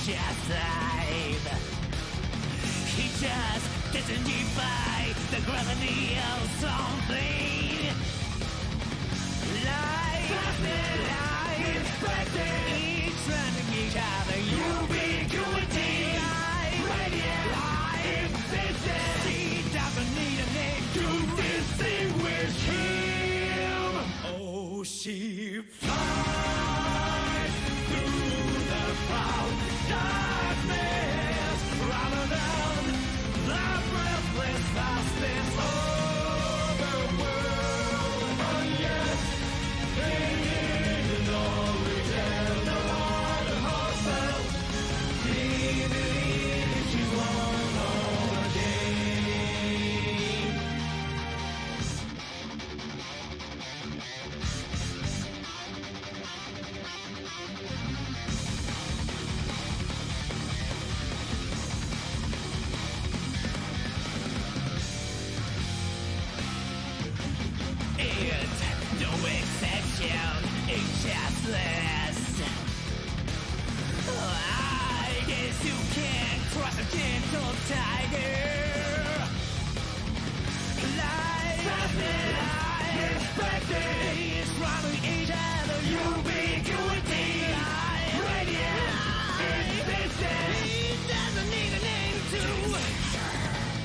just alive. He just doesn't defy the gravity of something. Life, expected, each running each other, ubiquity, radiant, existence. He doesn't need a name to distinguish him. Oh, she flies through the proud darkness, rather than the breathless vastness of the world. Oh yes, they didn't only tell the Lord of herself. He believes she's won again. It's no exception, it's just less. I guess you can't trust a gentle tiger. Life, expected, is running each other, ubiquity, radiant, existence. He doesn't need a name to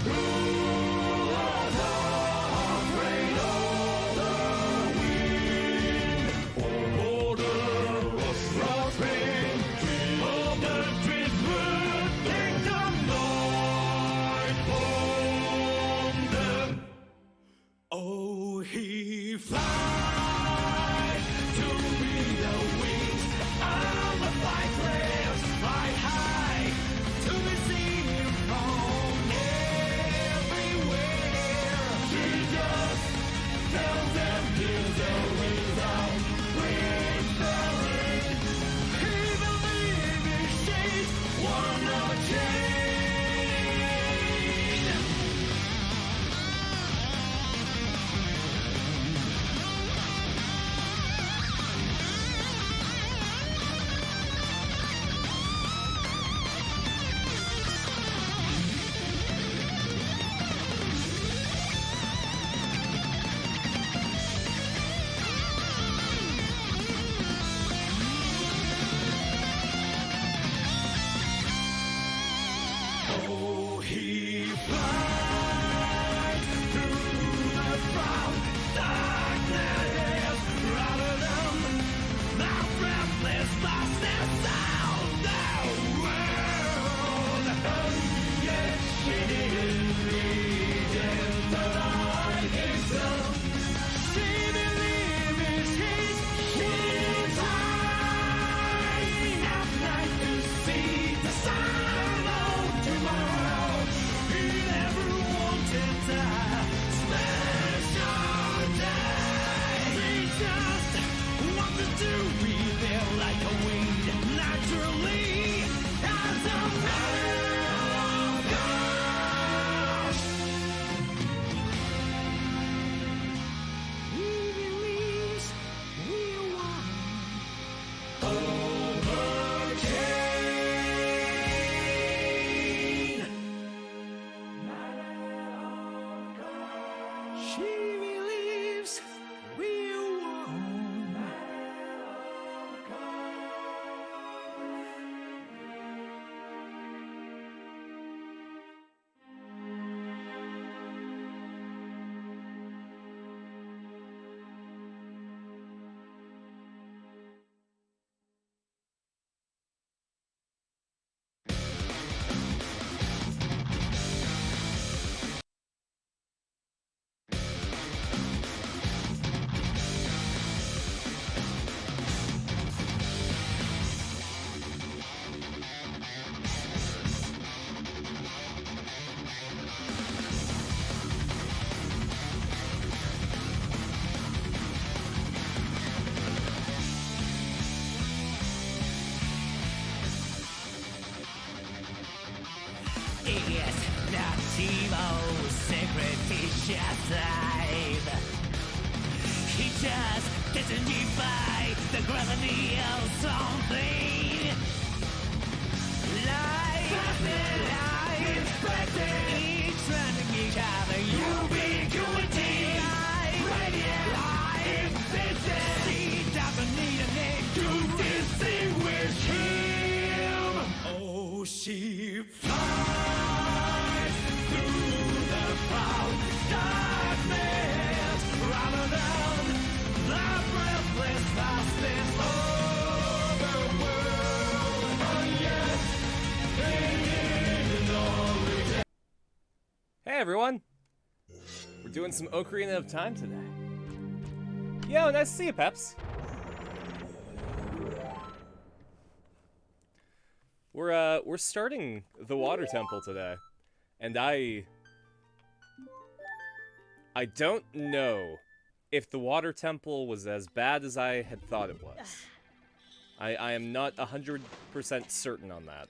rule us all, afraid of the wind. Order of Frostbane, of the driftwood, kingdom night from them. Oh, he flies to be the wings of the flightless, fly high to be seen from everywhere. She just tells them here's the wings out, whispering. He believes she's one of a chain. Oh, he flies through the proud darkness, rather than the breathless vastness of the world. And yet she didn't reject the light itself. She believes he's high at night to see the sun of tomorrow. He never wanted a special day. He just wanted to be there like a wind, naturally, as a matter of course. He believes we won. Overcame. She believes we won. It's not Timo's secret, he's just alive. He just doesn't defy the gravity of something. She flies through the cloud darkness, rather than the breathless vastness of the world. And yet, in no return. Hey everyone! We're doing some Ocarina of Time today. Yo, nice to see you, Peps. We're starting the water temple today, and I don't know if the water temple was as bad as I had thought it was. I am not 100% certain on that.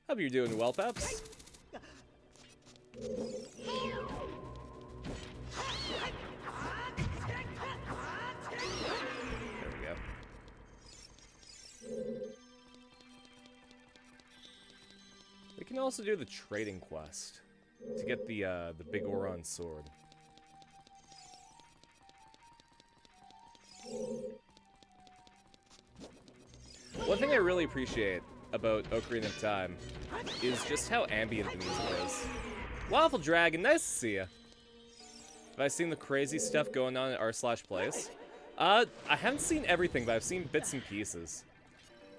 Hope you're doing well, Peps. We can also do the trading quest to get the big Oron sword. One thing I really appreciate about Ocarina of Time is just how ambient the music is. Waffle Dragon, nice to see ya. Have I seen the crazy stuff going on at r/place? I haven't seen everything, but I've seen bits and pieces.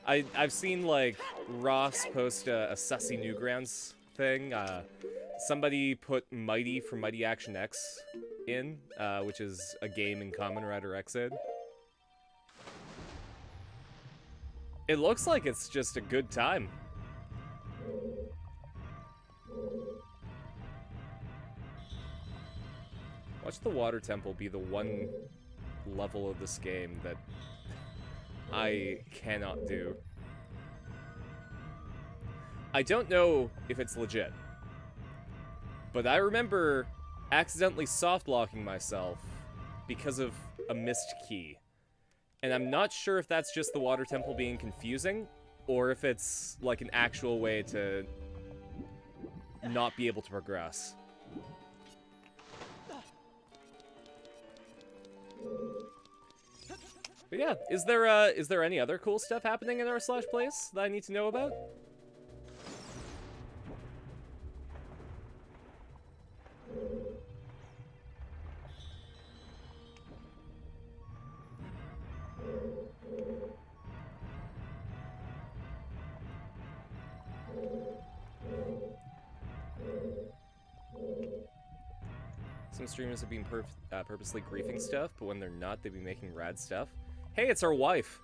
I've seen, like, Ross post a Sussy Newgrounds thing. Somebody put Mighty from Mighty Action X in, which is a game in Kamen Rider Xid. It looks like it's just a good time. Watch the Water Temple be the one level of this game that I cannot do. I don't know if it's legit, but I remember accidentally soft-locking myself because of a missed key. And I'm not sure if that's just the Water Temple being confusing, or if it's like an actual way to not be able to progress. But yeah, is there any other cool stuff happening in r/place that I need to know about? Some streamers have been purposely griefing stuff, but when they're not, they've been making rad stuff. Hey, it's our wife!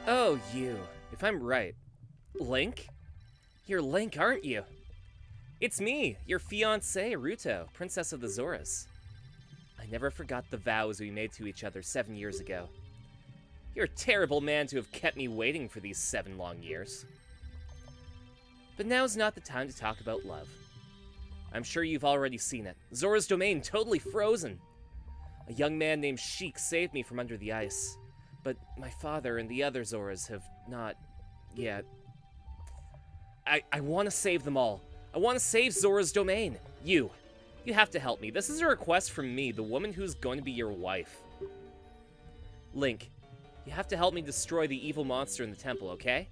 Oh, you. If I'm right. Link? You're Link, aren't you? It's me, your fiancée, Ruto, Princess of the Zoras. I never forgot the vows we made to each other 7 years ago. You're a terrible man to have kept me waiting for these 7 long years. But now's not the time to talk about love. I'm sure you've already seen it. Zora's domain totally frozen. A young man named Sheik saved me from under the ice. But my father and the other Zoras have not yet. I want to save them all. I want to save Zora's domain. You have to help me. This is a request from me, the woman who's going to be your wife. Link, you have to help me destroy the evil monster in the temple, okay?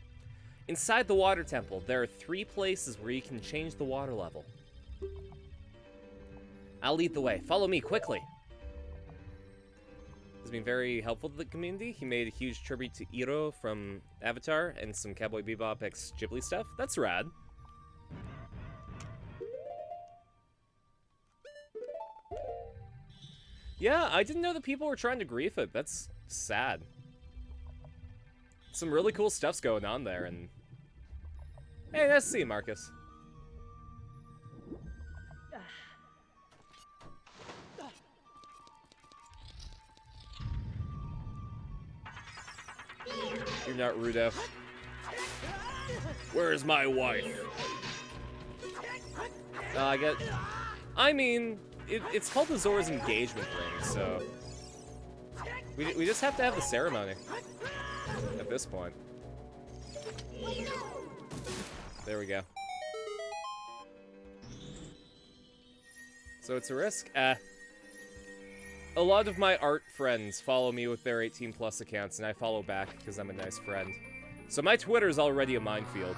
Inside the water temple, there are 3 places where you can change the water level. I'll lead the way. Follow me, quickly. He's been very helpful to the community. He made a huge tribute to Iro from Avatar and some Cowboy Bebop x Ghibli stuff. That's rad. Yeah, I didn't know that people were trying to grief it. That's sad. Some really cool stuff's going on there, and... Hey, nice to see you, Marcus. You're not Rudo. Where's my wife? I I mean, it's called the Zora's engagement ring, so we just have to have the ceremony at this point. There we go. So it's a risk. A lot of my art friends follow me with their 18+ accounts, and I follow back because I'm a nice friend. So my Twitter's already a minefield.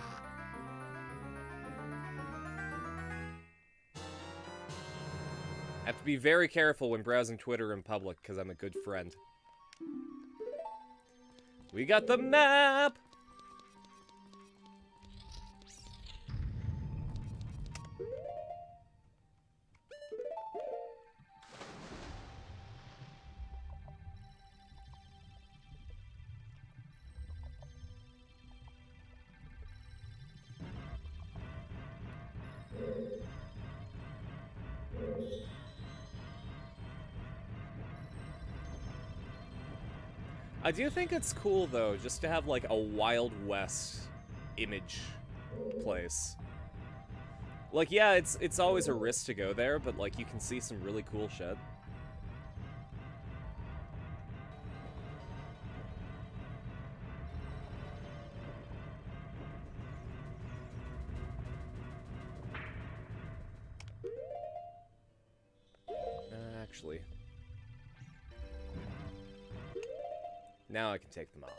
I have to be very careful when browsing Twitter in public because I'm a good friend. We got the map! I do think it's cool, though, just to have, like, a Wild West image place. Like, yeah, it's always a risk to go there, but, like, you can see some really cool shit. Actually... Now I can take them off.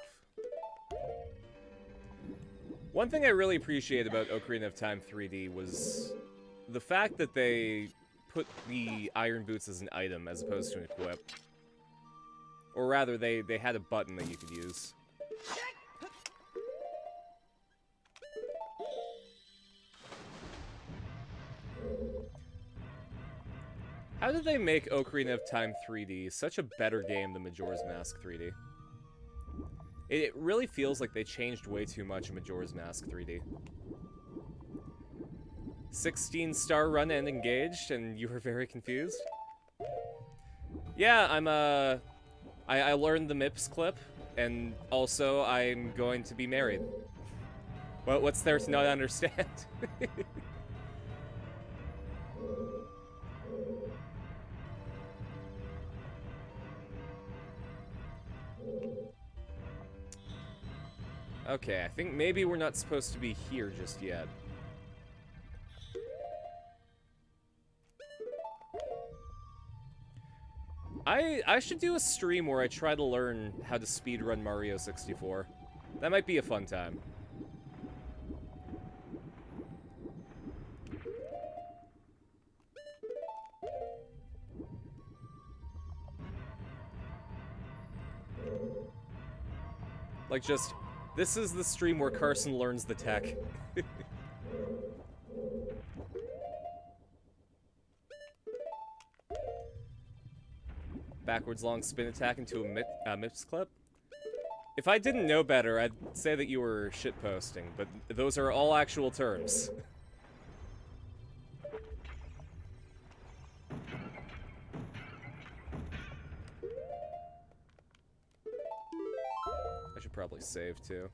One thing I really appreciate about Ocarina of Time 3D was the fact that they put the iron boots as an item as opposed to an equip. Or rather, they had a button that you could use. How did they make Ocarina of Time 3D such a better game than Majora's Mask 3D? It really feels like they changed way too much in Majora's Mask 3D. 16-star run and engaged, and you were very confused? Yeah, I learned the MIPS clip, and also I'm going to be married. What's there to not understand? Okay, I think maybe we're not supposed to be here just yet. I should do a stream where I try to learn how to speedrun Mario 64. That might be a fun time. Like, just... This is the stream where Carson learns the tech. Backwards long spin attack into a MIPS clip? If I didn't know better, I'd say that you were shitposting, but those are all actual terms. I should probably save, too.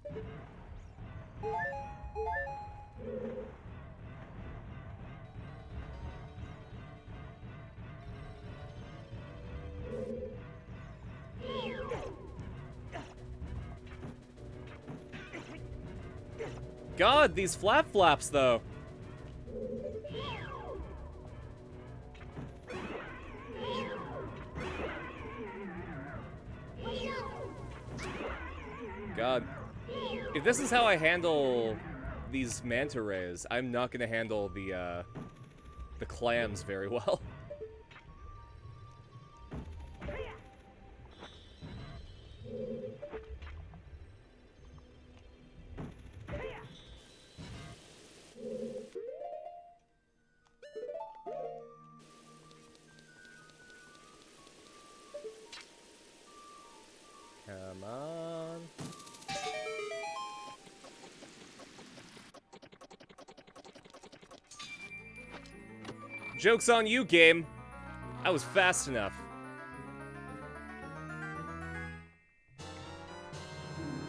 God, these flaps, though. God. If this is how I handle these manta rays, I'm not gonna handle the clams very well. Come on. Joke's on you, game. I was fast enough.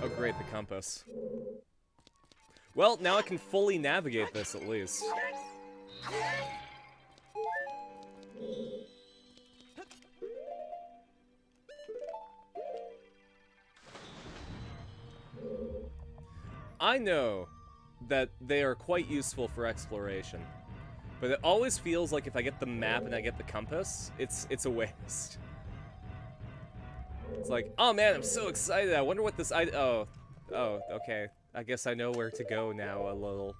Oh great, the compass. Well, now I can fully navigate this at least. I know that they are quite useful for exploration, but it always feels like if I get the map and I get the compass, it's a waste. It's like, oh man, I'm so excited. I wonder what this oh, okay. I guess I know where to go now a little.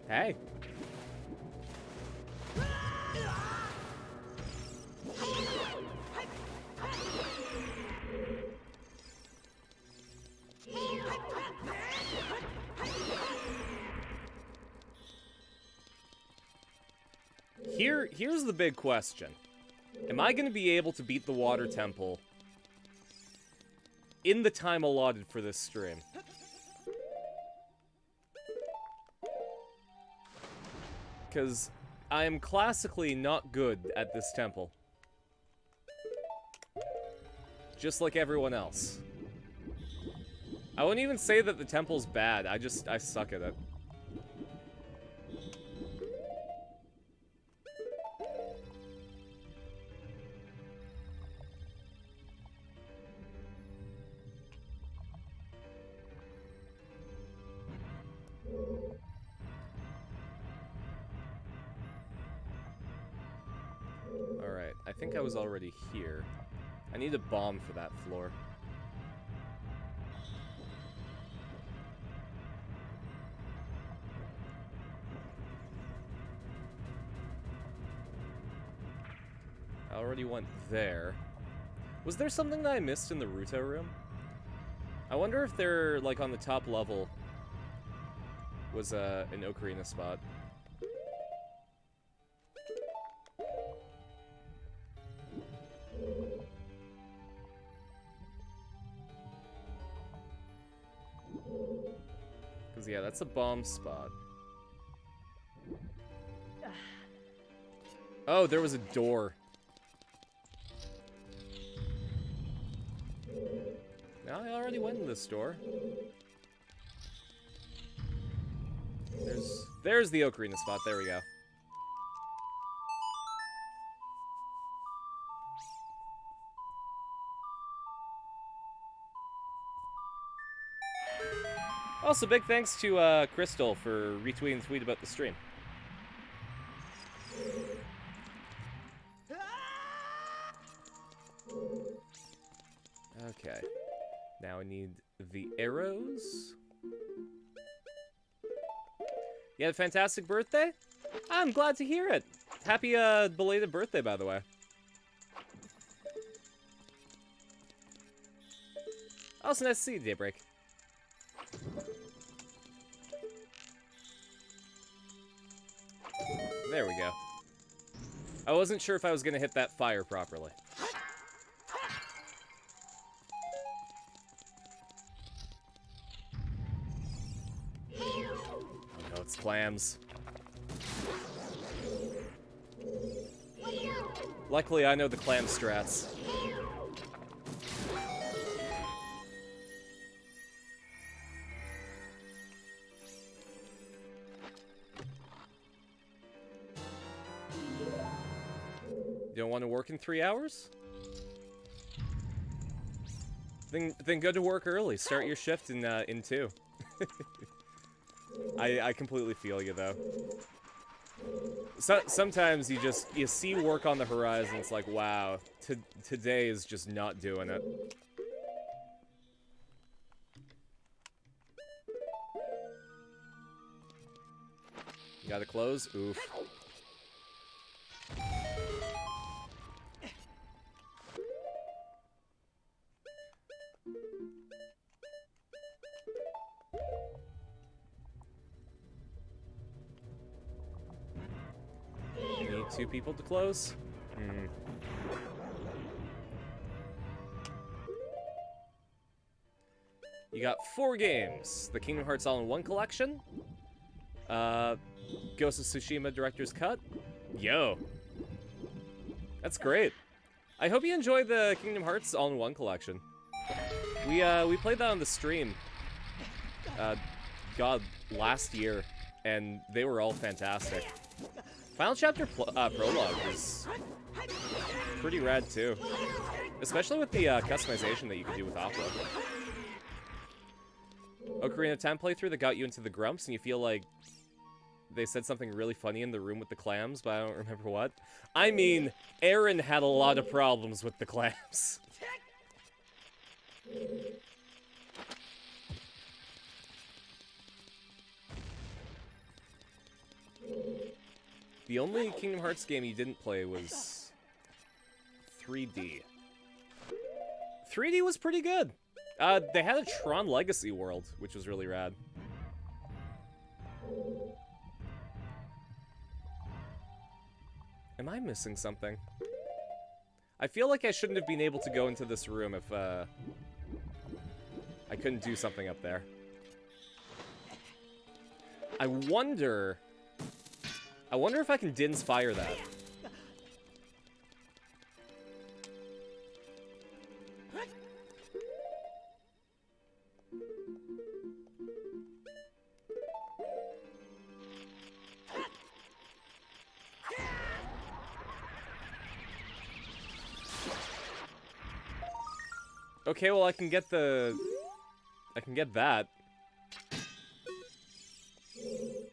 Hey. Here's the big question. Am I going to be able to beat the Water Temple in the time allotted for this stream? Because I am classically not good at this temple. Just like everyone else. I wouldn't even say that the temple's bad, I suck at it. Alright, I think I was already here. I need a bomb for that floor. I already went there. Was there something that I missed in the Ruto room? I wonder if they're, like, on the top level was an Ocarina spot. Because, yeah, that's a bomb spot. Oh, there was a door. Now I already went in this door. There's the Ocarina spot. There we go. Also, big thanks to Crystal for retweeting the tweet about the stream. Okay. Now I need the arrows. You had a fantastic birthday? I'm glad to hear it. Happy belated birthday, by the way. Also nice to see you, Daybreak. There we go. I wasn't sure if I was gonna hit that fire properly. Oh no, it's clams. Luckily, I know the clam strats. You don't want to work in 3 hours? Then go to work early. Start your shift in 2. I completely feel you though. Sometimes you see work on the horizon. It's like, wow, today is just not doing it. You gotta close. Oof. Need 2 people to close? You got 4 games. The Kingdom Hearts All-in-One Collection. Ghost of Tsushima Director's Cut. Yo. That's great. I hope you enjoy the Kingdom Hearts All-in-One Collection. We played that on the stream. God, last year. And they were all fantastic. Final chapter prologue is pretty rad too, especially with the customization that you can do with Aqua. Ocarina of Time playthrough that got you into the grumps, and you feel like they said something really funny in the room with the clams, but I don't remember what. I mean, Aaron had a lot of problems with the clams. The only Kingdom Hearts game you didn't play was 3D. 3D was pretty good. They had a Tron Legacy world, which was really rad. Am I missing something? I feel like I shouldn't have been able to go into this room if, I couldn't do something up there. I wonder if I can Din's Fire that. Okay, well I can get that.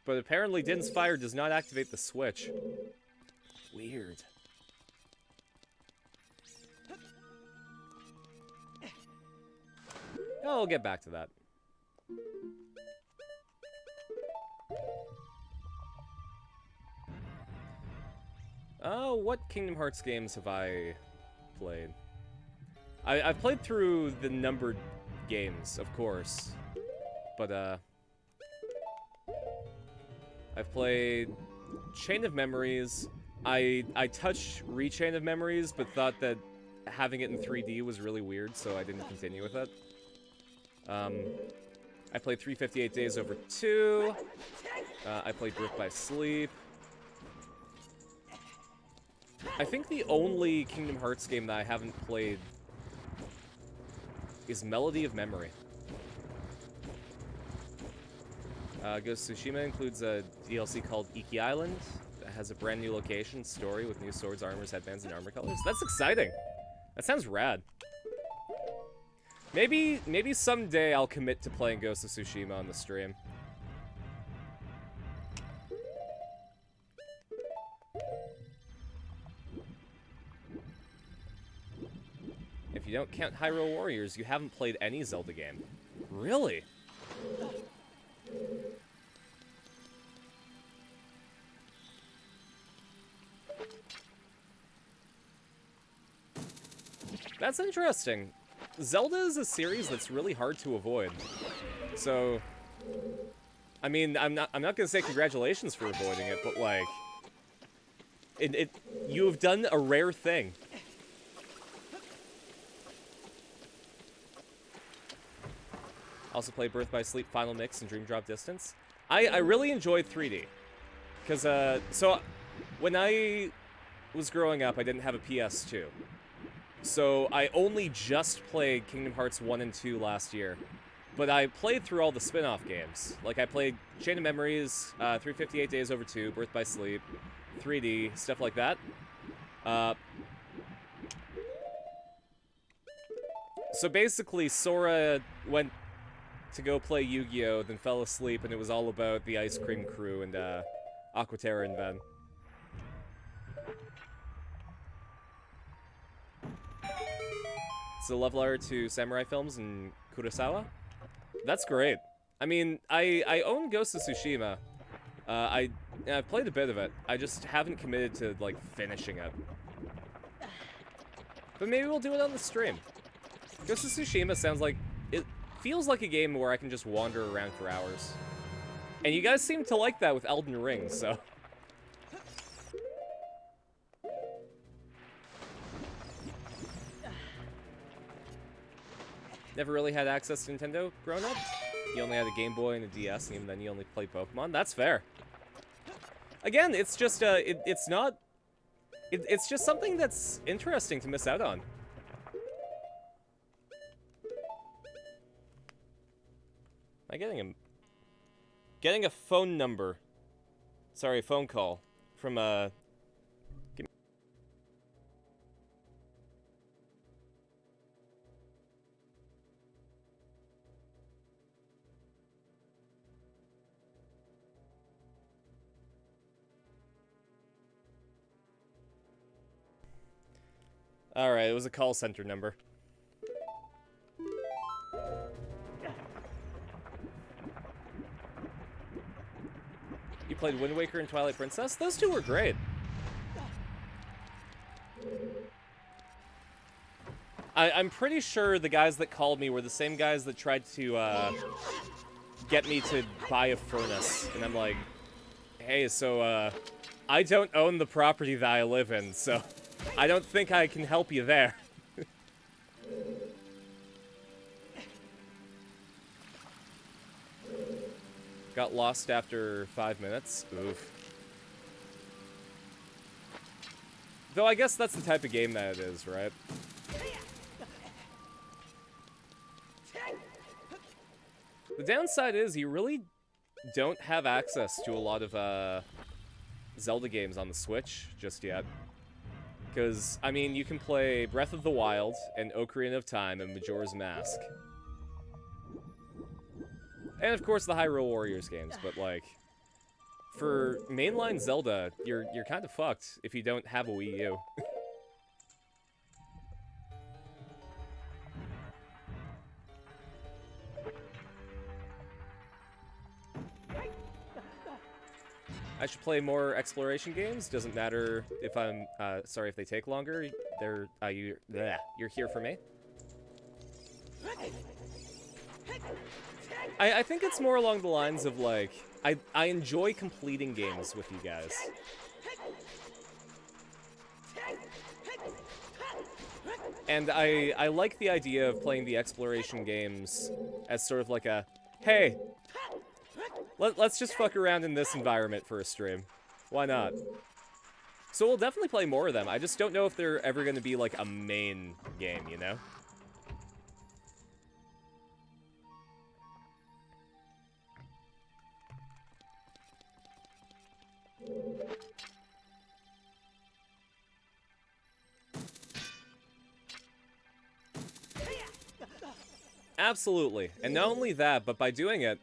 But apparently Din's Fire does not activate the switch. Weird. Oh, I'll get back to that. Oh, what Kingdom Hearts games have I played? I've played through the numbered games, of course. But, I've played Chain of Memories. I touched Rechain of Memories, but thought that having it in 3D was really weird, so I didn't continue with it. I played 358 Days Over 2. I played Birth by Sleep. I think the only Kingdom Hearts game that I haven't played is Melody of Memory. Ghost of Tsushima includes a DLC called Iki Island that has a brand new location, story with new swords, armors, headbands, and armor colors. That's exciting. That sounds rad. Maybe someday I'll commit to playing Ghost of Tsushima on the stream. If you don't count Hyrule Warriors, you haven't played any Zelda game. Really? That's interesting. Zelda is a series that's really hard to avoid. So, I mean, I'm not gonna say congratulations for avoiding it, but like, you have done a rare thing. Also play Birth by Sleep, Final Mix, and Dream Drop Distance. I really enjoyed 3D. Because, so, when I was growing up, I didn't have a PS2. So, I only just played Kingdom Hearts 1 and 2 last year. But I played through all the spin-off games. Like, I played Chain of Memories, 358 Days Over 2, Birth by Sleep, 3D, stuff like that. So basically, Sora went to go play Yu-Gi-Oh!, then fell asleep, and it was all about the Ice Cream Crew and Aqua Terra and Ven. It's a love letter to samurai films and Kurosawa. That's great. I mean, I own Ghost of Tsushima. I've played a bit of it. I just haven't committed to, like, finishing it. But maybe we'll do it on the stream. Ghost of Tsushima sounds like... It feels like a game where I can just wander around for hours. And you guys seem to like that with Elden Ring, so... Never really had access to Nintendo growing up. You only had a Game Boy and a DS, and even then you only played Pokemon. That's fair. Again, it's just, it's not... It's just something that's interesting to miss out on. Am I getting a phone number? Sorry, a phone call from give me- All right, it was a call center number. You played Wind Waker and Twilight Princess? Those two were great. I'm pretty sure the guys that called me were the same guys that tried to get me to buy a furnace. And I'm like, hey, so I don't own the property that I live in, so I don't think I can help you there. Got lost after 5 minutes. Oof. Though I guess that's the type of game that it is, right? The downside is you really don't have access to a lot of Zelda games on the Switch just yet. Because, I mean, you can play Breath of the Wild and Ocarina of Time and Majora's Mask. And of course the Hyrule Warriors games, but like, for mainline Zelda, you're kind of fucked if you don't have a Wii U. I should play more exploration games. Doesn't matter if I'm sorry if they take longer. You're here for me. I think it's more along the lines of like I enjoy completing games with you guys. And I like the idea of playing the exploration games as sort of like a, hey, let's just fuck around in this environment for a stream. Why not? So we'll definitely play more of them. I just don't know if they're ever going to be like a main game, you know? Absolutely. And not only that, but by doing it,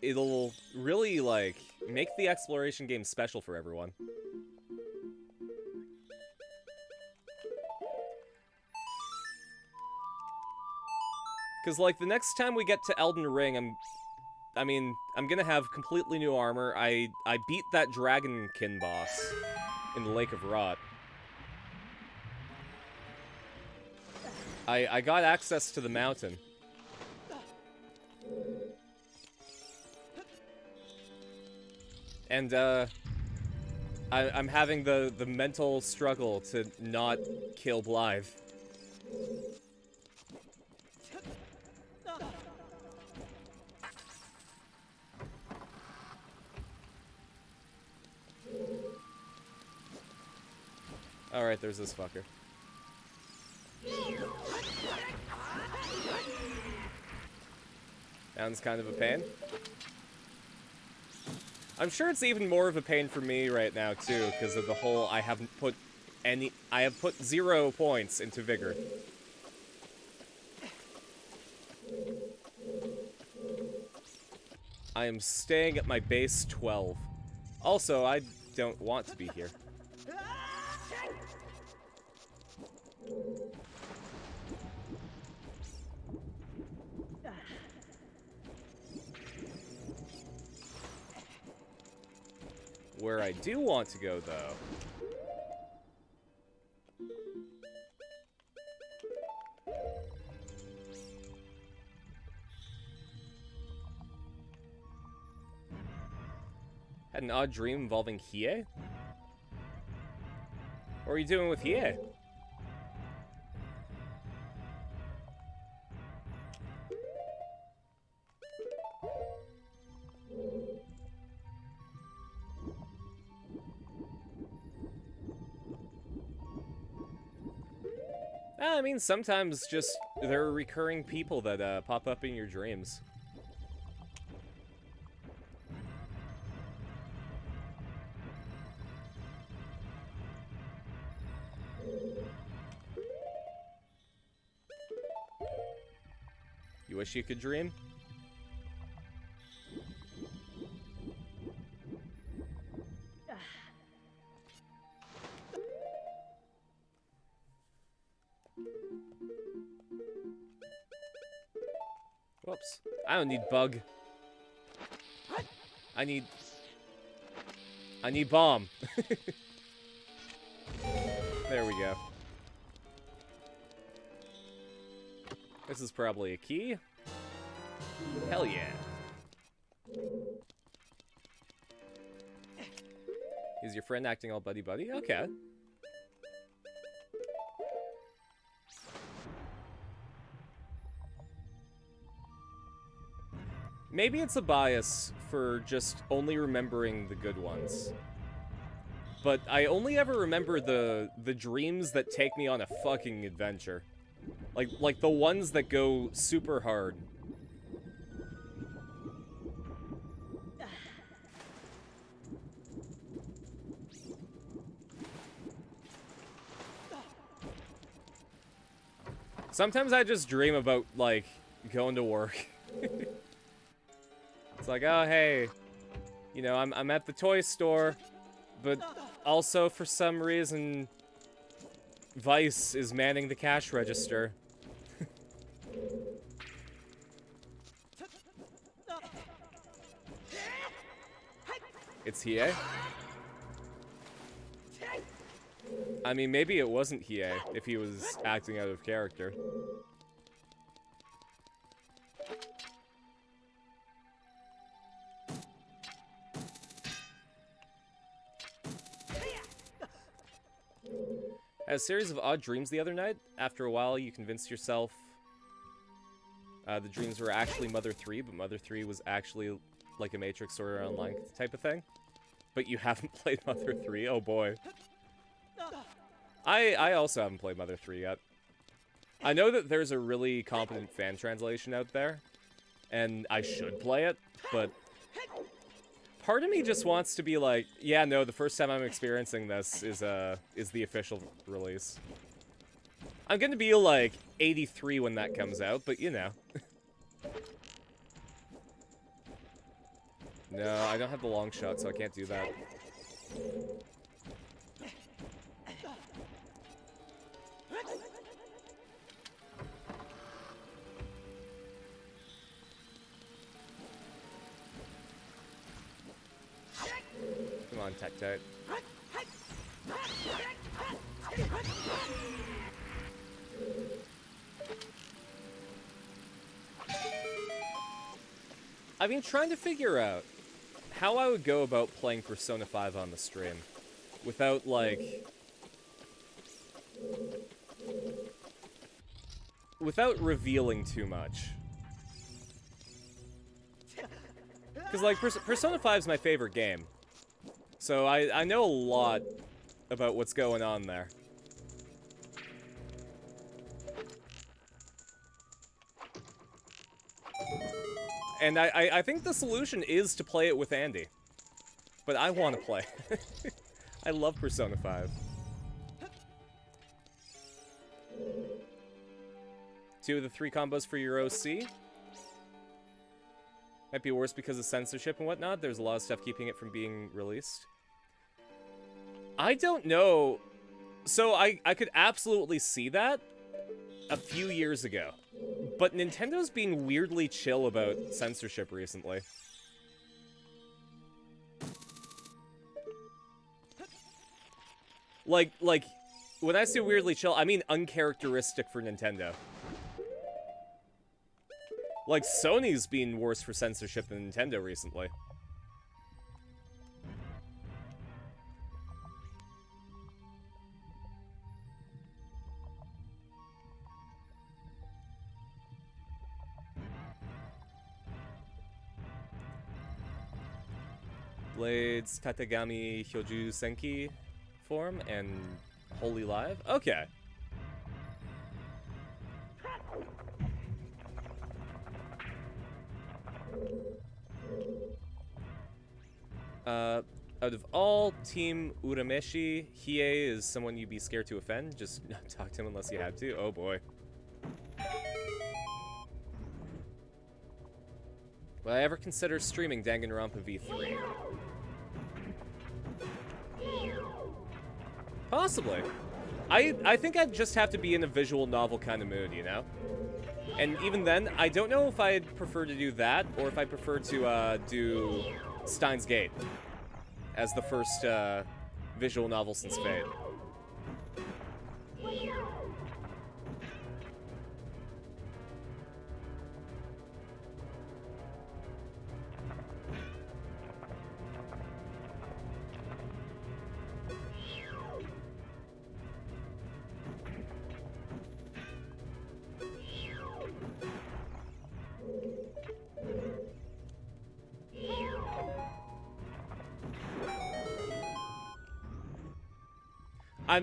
it'll really, like, make the exploration game special for everyone. Because, like, the next time we get to Elden Ring, I'm gonna have completely new armor. I beat that Dragonkin boss in the Lake of Rot. I got access to the mountain. And, I'm having the mental struggle to not kill Blythe. Alright, there's this fucker. Sounds kind of a pain. I'm sure it's even more of a pain for me right now, too, because of the whole I have put 0 points into Vigor. I am staying at my base 12. Also, I don't want to be here. Where I do want to go, though, had an odd dream involving Hiei? What are you doing with Hiei? I mean, sometimes just there are recurring people that pop up in your dreams. You wish you could dream? Whoops. I don't need bug. I need bomb. There we go. This is probably a key. Hell yeah. Is your friend acting all buddy-buddy? Okay. Maybe it's a bias for just only remembering the good ones. But I only ever remember the dreams that take me on a fucking adventure. Like the ones that go super hard. Sometimes I just dream about, like, going to work. It's like, oh, hey, you know, I'm at the toy store, but also for some reason, Vice is manning the cash register. It's Hiei? I mean, maybe it wasn't Hiei if he was acting out of character. Had a series of odd dreams the other night. After a while, you convinced yourself the dreams were actually Mother 3, but Mother 3 was actually like a Matrix Sword Art Online type of thing. But you haven't played Mother 3? Oh boy. I also haven't played Mother 3 yet. I know that there's a really competent fan translation out there, and I should play it, but part of me just wants to be like, yeah, no, the first time I'm experiencing this is the official release. I'm gonna be like 83 when that comes out, but you know. No, I don't have the long shot, so I can't do that. Come on, Tectite. I've been trying to figure out how I would go about playing Persona 5 on the stream without, like, without revealing too much. Because, like, Persona 5 is my favorite game. So I know a lot about what's going on there. And I think the solution is to play it with Andy. But I want to play. I love Persona 5. 2 of the 3 combos for your OC. Might be worse because of censorship and whatnot. There's a lot of stuff keeping it from being released. I don't know. So I could absolutely see that a few years ago. But Nintendo's being weirdly chill about censorship recently. Like, when I say weirdly chill, I mean uncharacteristic for Nintendo. Like, Sony's been worse for censorship than Nintendo recently. Blades, Tatagami Hyoju Senki form, and Holy Live? Okay. Out of all Team Urameshi, Hiei is someone you'd be scared to offend. Just not talk to him unless you had to. Oh boy. Will I ever consider streaming Danganronpa V3? Possibly. I think I'd just have to be in a visual novel kind of mood, you know? And even then, I don't know if I'd prefer to do that, or if I prefer to do Steins Gate as the first visual novel since Fate.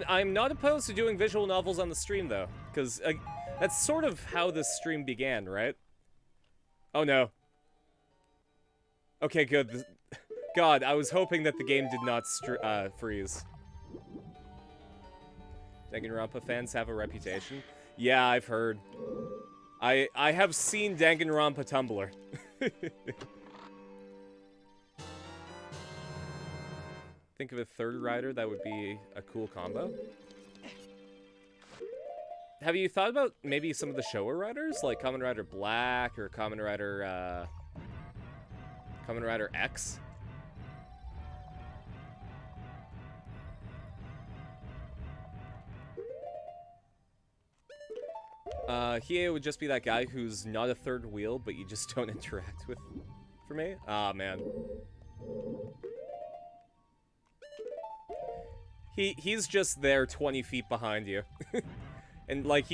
I'm not opposed to doing visual novels on the stream, though, because that's sort of how this stream began, right? Oh, no. Okay, good. God, I was hoping that the game did not freeze. Danganronpa fans have a reputation. Yeah, I've heard. I have seen Danganronpa Tumblr. Think of a third rider that would be a cool combo. Have you thought about maybe some of the Showa riders, like Kamen Rider Black or Kamen Rider X? Hiei would just be that guy who's not a third wheel, but you just don't interact with, for me. Ah, man. He's just there 20 feet behind you. And, like,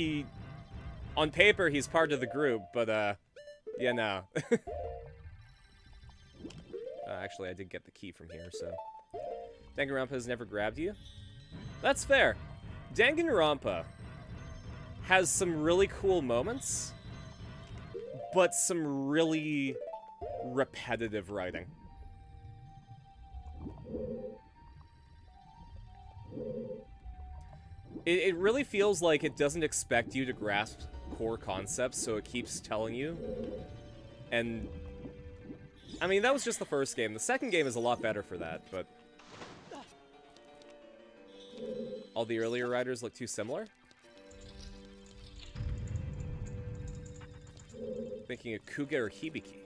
on paper, he's part of the group, but, yeah, no. Actually, I did get the key from here, so. Danganronpa has never grabbed you? That's fair. Danganronpa has some really cool moments, but some really repetitive writing. It really feels like it doesn't expect you to grasp core concepts, so it keeps telling you. And, I mean, that was just the first game. The second game is a lot better for that, but all the earlier writers look too similar. Thinking of Kuga or Hibiki.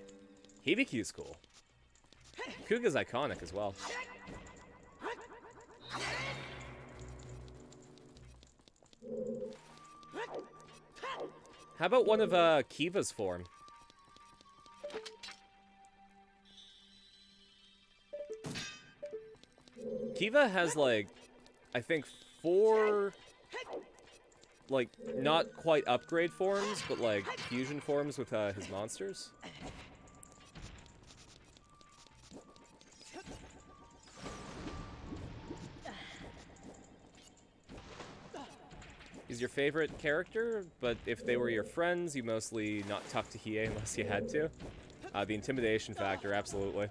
Hibiki is cool. Kuga's iconic as well. How about one of Kiva's form? Kiva has, like, I think 4, like, not quite upgrade forms, but, like, fusion forms with his monsters. He's your favorite character, but if they were your friends, you mostly not talk to Hiei unless you had to. The intimidation factor, absolutely.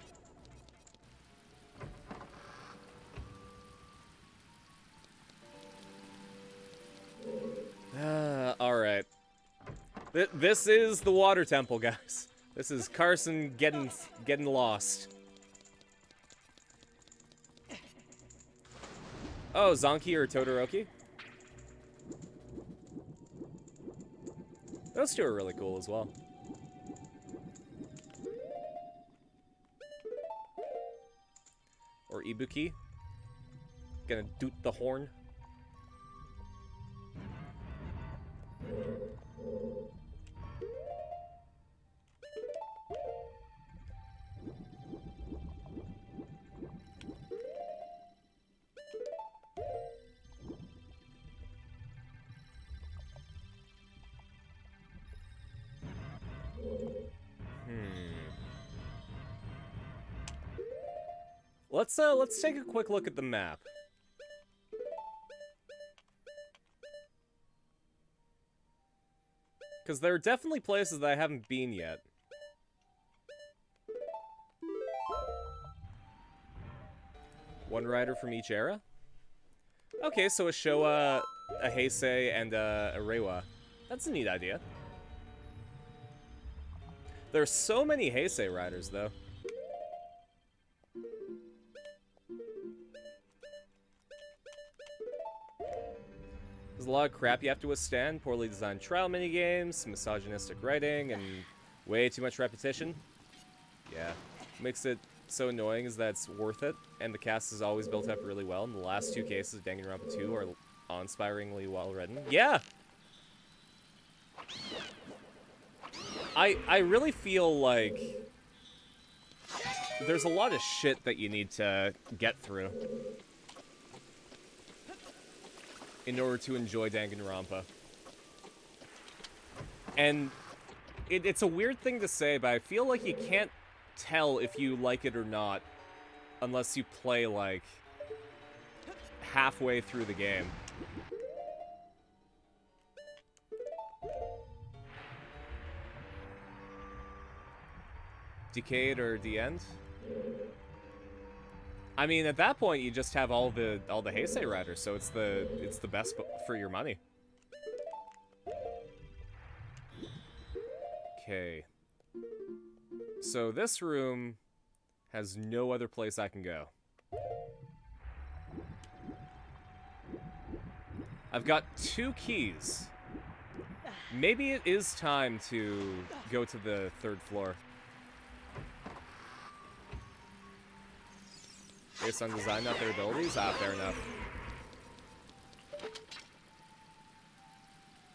Alright. This is the water temple, guys. This is Carson getting lost. Oh, Zonki or Todoroki? Those two are really cool as well. Or Ibuki. Gonna doot the horn. Let's take a quick look at the map. Because there are definitely places that I haven't been yet. One rider from each era? Okay, so a Showa, a Heisei, and a Reiwa. That's a neat idea. There's so many Heisei riders, though. There's a lot of crap you have to withstand. Poorly designed trial minigames, misogynistic writing, and way too much repetition. Yeah. Makes it so annoying is that it's worth it, and the cast is always built up really well, and the last two cases of Danganronpa 2 are awe-inspiringly well written. Yeah! I really feel like there's a lot of shit that you need to get through in order to enjoy Danganronpa. And it's a weird thing to say, but I feel like you can't tell if you like it or not unless you play, like, halfway through the game. Decade or the end? I mean, at that point, you just have all the Heisei riders, so it's the best for your money. Okay. So this room has no other place I can go. I've got 2 keys. Maybe it is time to go to the 3rd floor. Based on design, not their abilities? Ah, fair enough.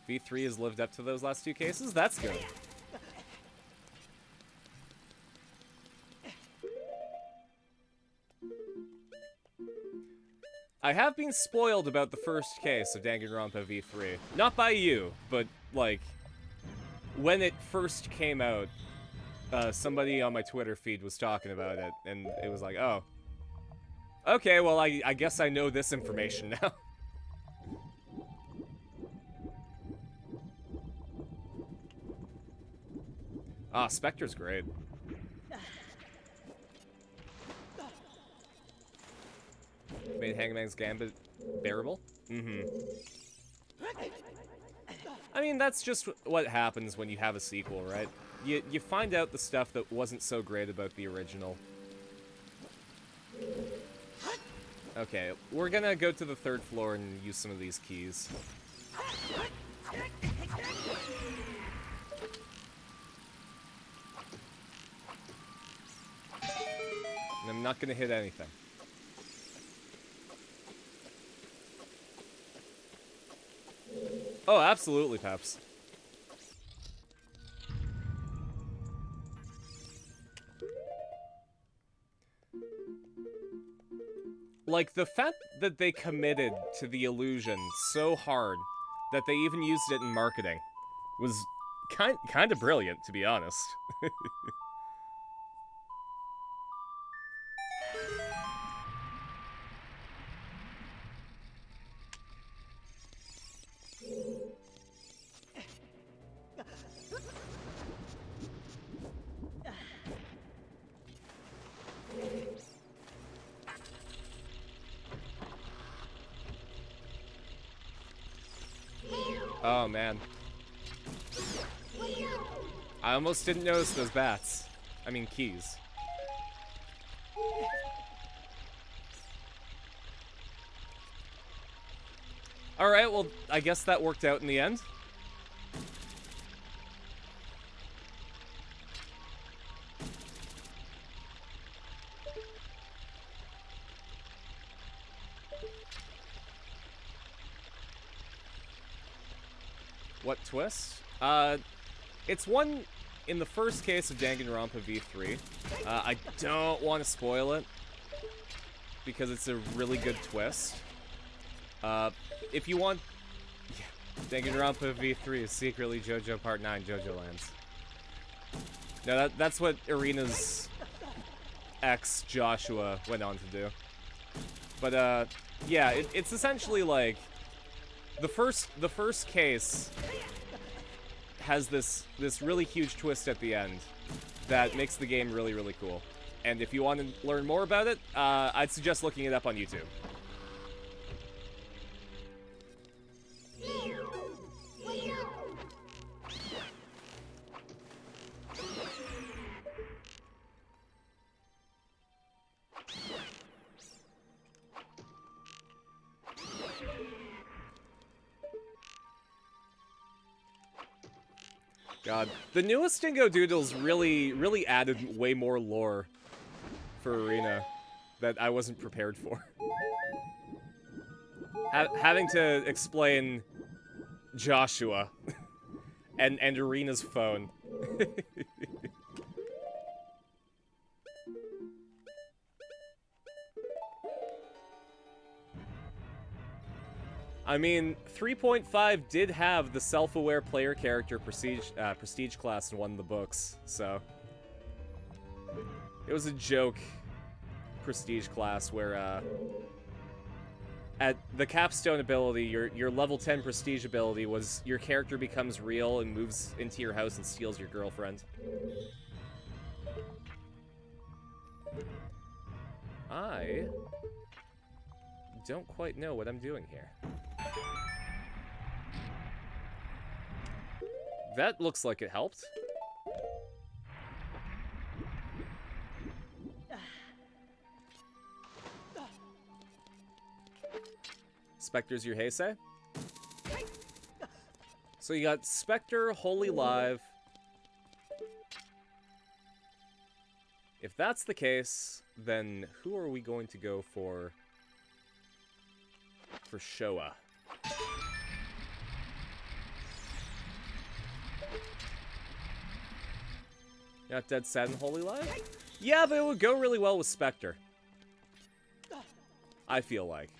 V3 has lived up to those last 2 cases? That's good. I have been spoiled about the first case of Danganronpa V3. Not by you, but, like, when it first came out, somebody on my Twitter feed was talking about it, and it was like, oh. Okay, well, I guess I know this information now. Ah, Spectre's great. Made Hangman's Gambit bearable? Mm-hmm. I mean, that's just what happens when you have a sequel, right? You find out the stuff that wasn't so great about the original. Okay, we're gonna go to the 3rd floor and use some of these keys. And I'm not gonna hit anything. Oh, absolutely, Peps. Like, the fact that they committed to the illusion so hard that they even used it in marketing was kind of brilliant, to be honest. Oh, man. I almost didn't notice those bats. I mean, keys. Alright, well, I guess that worked out in the end. What twist? It's one in the first case of Danganronpa V3. I don't want to spoil it because it's a really good twist. If you want... Yeah, Danganronpa V3 is secretly JoJo Part 9 JoJo Lands. No, that's what Irina's ex, Joshua, went on to do. But, yeah, it's essentially like... The first case has this really huge twist at the end that makes the game really, really cool. And if you want to learn more about it, I'd suggest looking it up on YouTube. God, the newest Dingo Doodles really added way more lore for Arena that I wasn't prepared for. Having to explain Joshua and Arena's phone. I mean, 3.5 did have the self-aware player character prestige class in one of the books, so it was a joke prestige class where at the capstone ability, your level 10 prestige ability was your character becomes real and moves into your house and steals your girlfriend. I don't quite know what I'm doing here. That looks like it helped. Spectre's your Heisei? So you got Spectre, Holy Live. If that's the case, then who are we going to go for Showa? Not Dead Sad and Holy Live? Yeah, but it would go really well with Spectre. I feel like.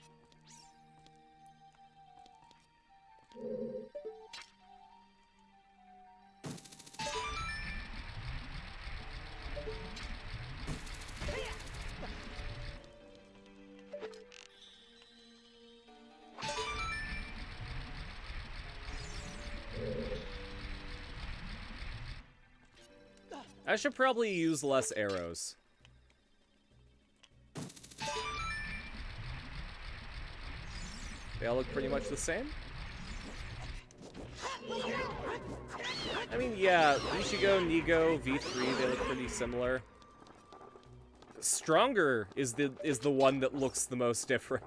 I should probably use less arrows. They all look pretty much the same? I mean, yeah, Ichigo, Nigo, V3, they look pretty similar. Stronger is the one that looks the most different.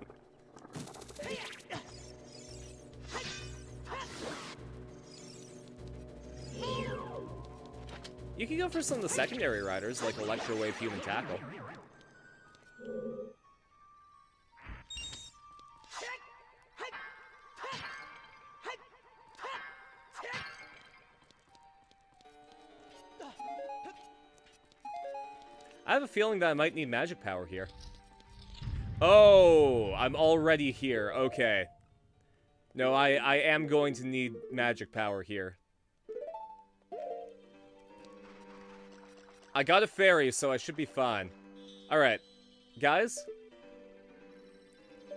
You can go for some of the secondary riders, like Electro Wave, Human Tackle. I have a feeling that I might need magic power here. Oh, I'm already here. Okay. No, I am going to need magic power here. I got a fairy, so I should be fine. Alright. Guys?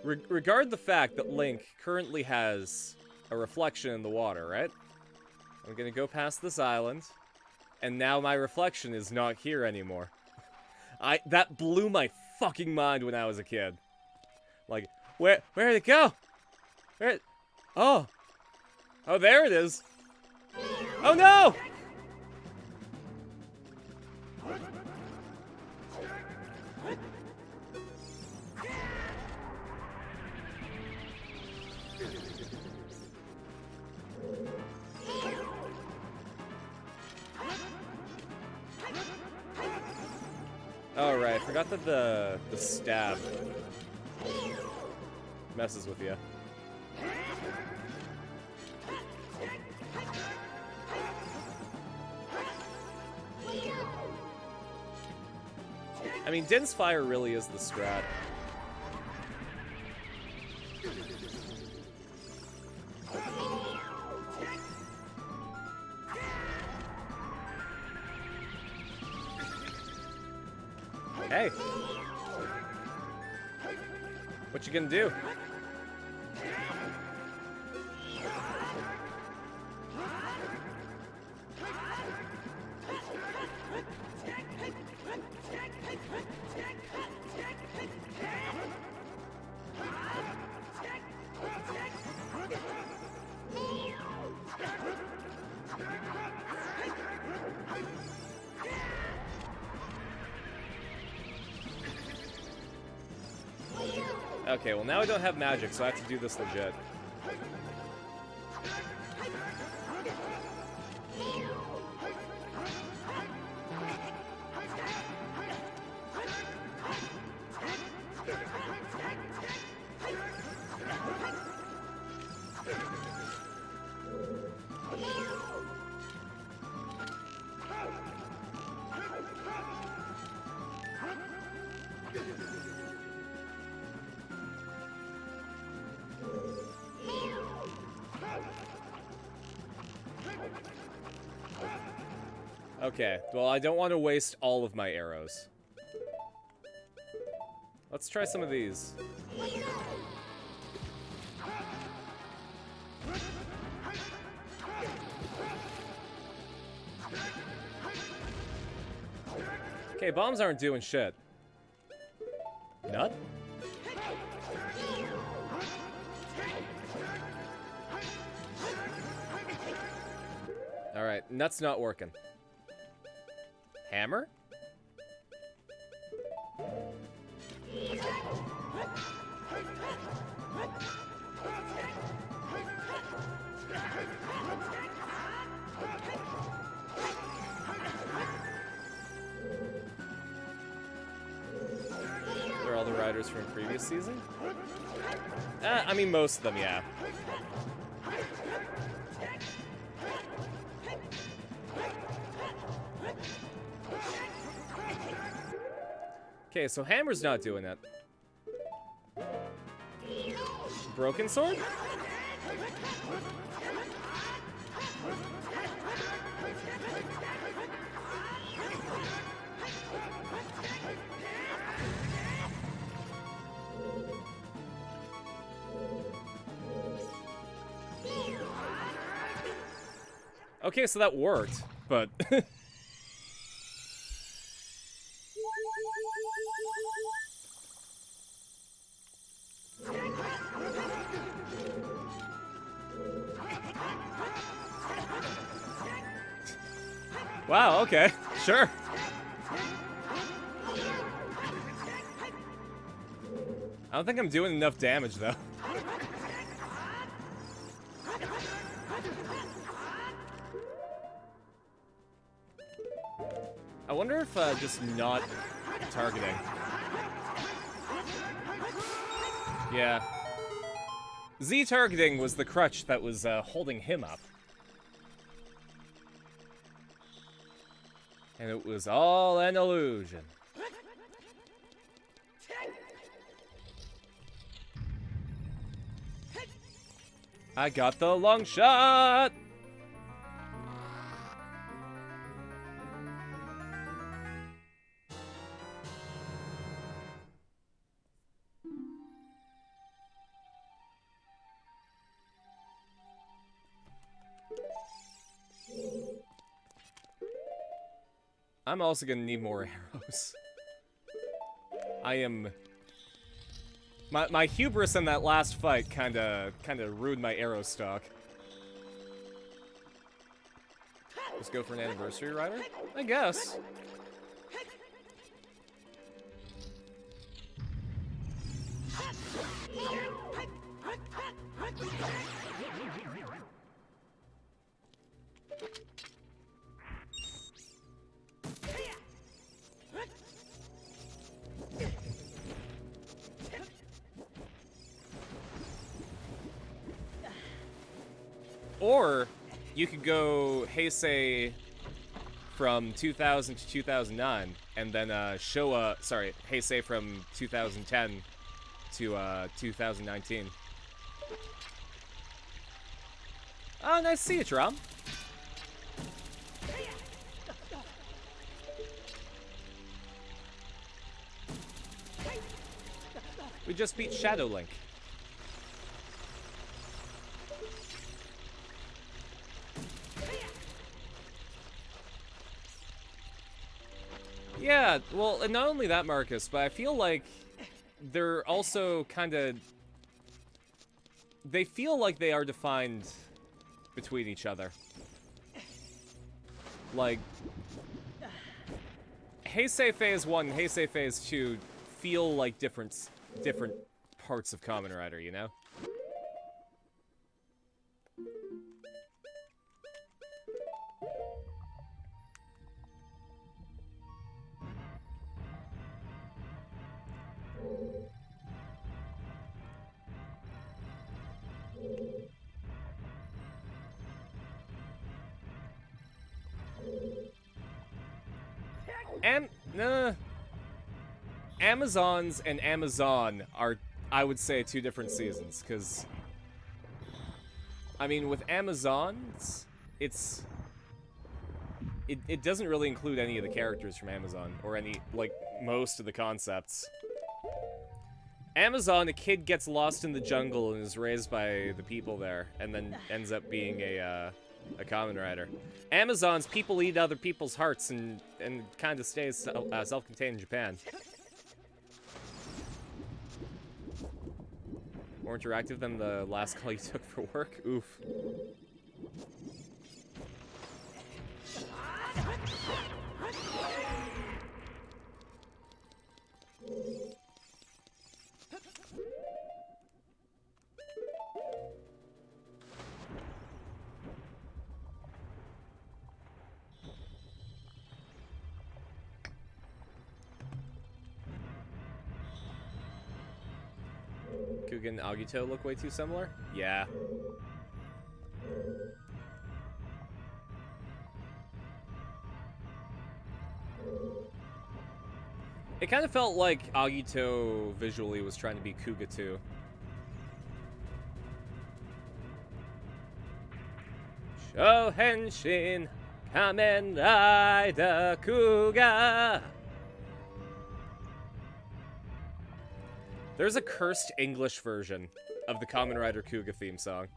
Regard the fact that Link currently has a reflection in the water, right? I'm gonna go past this island, and now my reflection is not here anymore. That blew my fucking mind when I was a kid. Like, where'd it go? Oh, there it is. Oh no! Oh, right. I forgot that the stab messes with you. I mean, Din's Fire really is the strat. Hey! What you gonna do? Okay, well now I don't have magic, so I have to do this legit. Okay, well, I don't want to waste all of my arrows. Let's try some of these. Okay, bombs aren't doing shit. Nut? Alright, nut's not working. Hammer? They're all the riders from previous season? I mean, most of them, yeah. Okay, so Hammer's not doing it. Broken Sword? Okay, so that worked, but... Wow, okay, sure. I don't think I'm doing enough damage, though. I wonder if just not targeting. Yeah. Z targeting was the crutch that was holding him up. And it was all an illusion. I got the long shot! I'm also gonna need more arrows. I am... My hubris in that last fight kinda ruined my arrow stock. Let's go for an anniversary rider? I guess. Or you could go Heisei from 2000 to 2009, and then Showa, sorry, Heisei from 2010 to 2019. Oh, nice to see you, Trom. We just beat Shadow Link. Yeah, well, and not only that, Marcus, but I feel like they're also kind of... They feel like they are defined between each other. Like, Heisei Phase 1 and Heisei Phase 2 feel like different parts of Kamen Rider, you know? Amazons and Amazon are, I would say, two different seasons, because, I mean, with Amazons, it's it doesn't really include any of the characters from Amazon, or any, like, most of the concepts. Amazon, a kid gets lost in the jungle and is raised by the people there, and then ends up being a Kamen Rider. Amazon's people eat other people's hearts and kind of stays self-contained in Japan. More interactive than the last call you took for work? Oof. Kuga and Agito look way too similar? Yeah. It kind of felt like Agito visually was trying to be Kuga too. Shohenshin Kamen Rider Kuga. There's a cursed English version of the Kamen Rider Kuga theme song.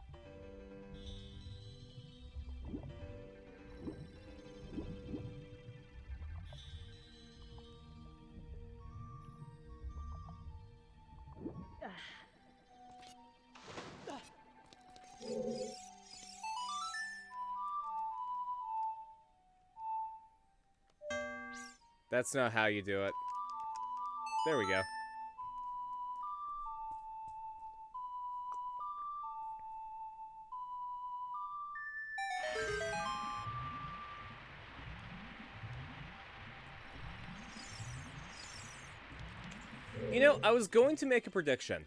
That's not how you do it. There we go. You know, I was going to make a prediction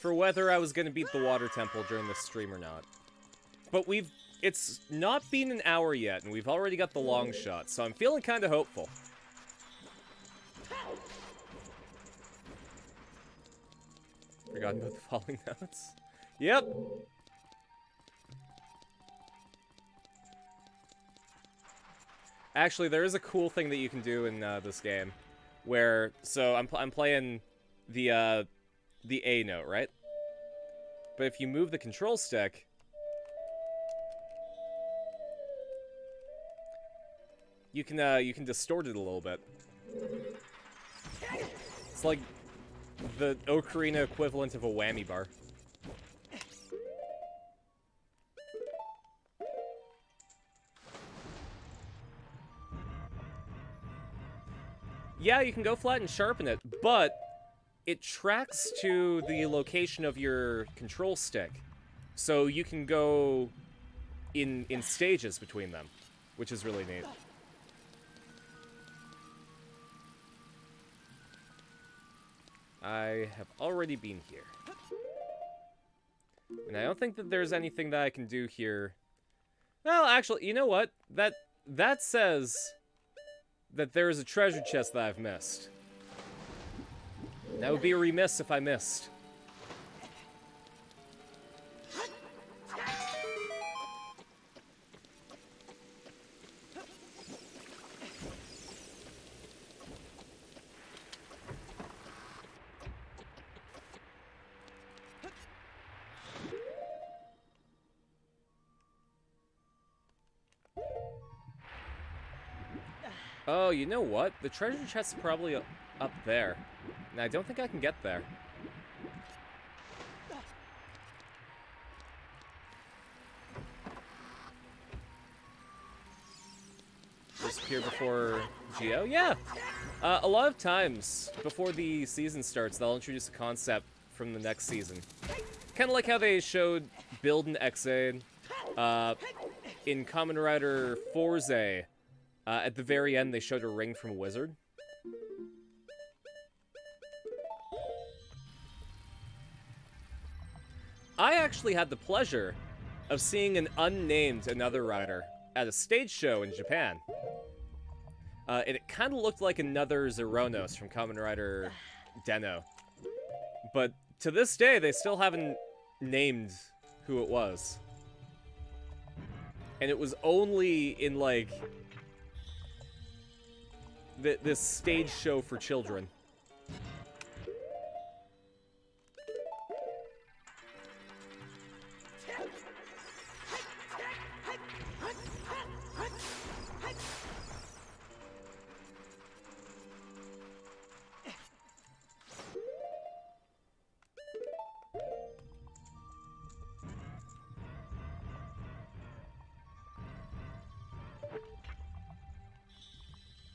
for whether I was going to beat the Water Temple during this stream or not. But it's not been an hour yet, and we've already got the long shot, so I'm feeling kind of hopeful. Forgotten about the falling notes. Yep. Actually, there is a cool thing that you can do in this game, where I'm playing the A note, right? But if you move the control stick, you can distort it a little bit. It's like the Ocarina equivalent of a whammy bar. Yeah, you can go flat and sharpen it, but it tracks to the location of your control stick. So you can go in stages between them, which is really neat. I have already been here. And I don't think that there's anything that I can do here. Well, actually, you know what? That says that there is a treasure chest that I've missed. That would be remiss if I missed. Oh, you know what? The treasure chest's probably up there. And I don't think I can get there. Disappear before Geo? Yeah! A lot of times, before the season starts, they'll introduce a concept from the next season. Kind of like how they showed Build and Exade in Kamen Rider Forze. At the very end, they showed a ring from a wizard. I actually had the pleasure of seeing an unnamed Another Rider at a stage show in Japan. And it kind of looked like another Zeronos from Kamen Rider Den-O. But to this day, they still haven't named who it was. And it was only in, like, this stage show for children.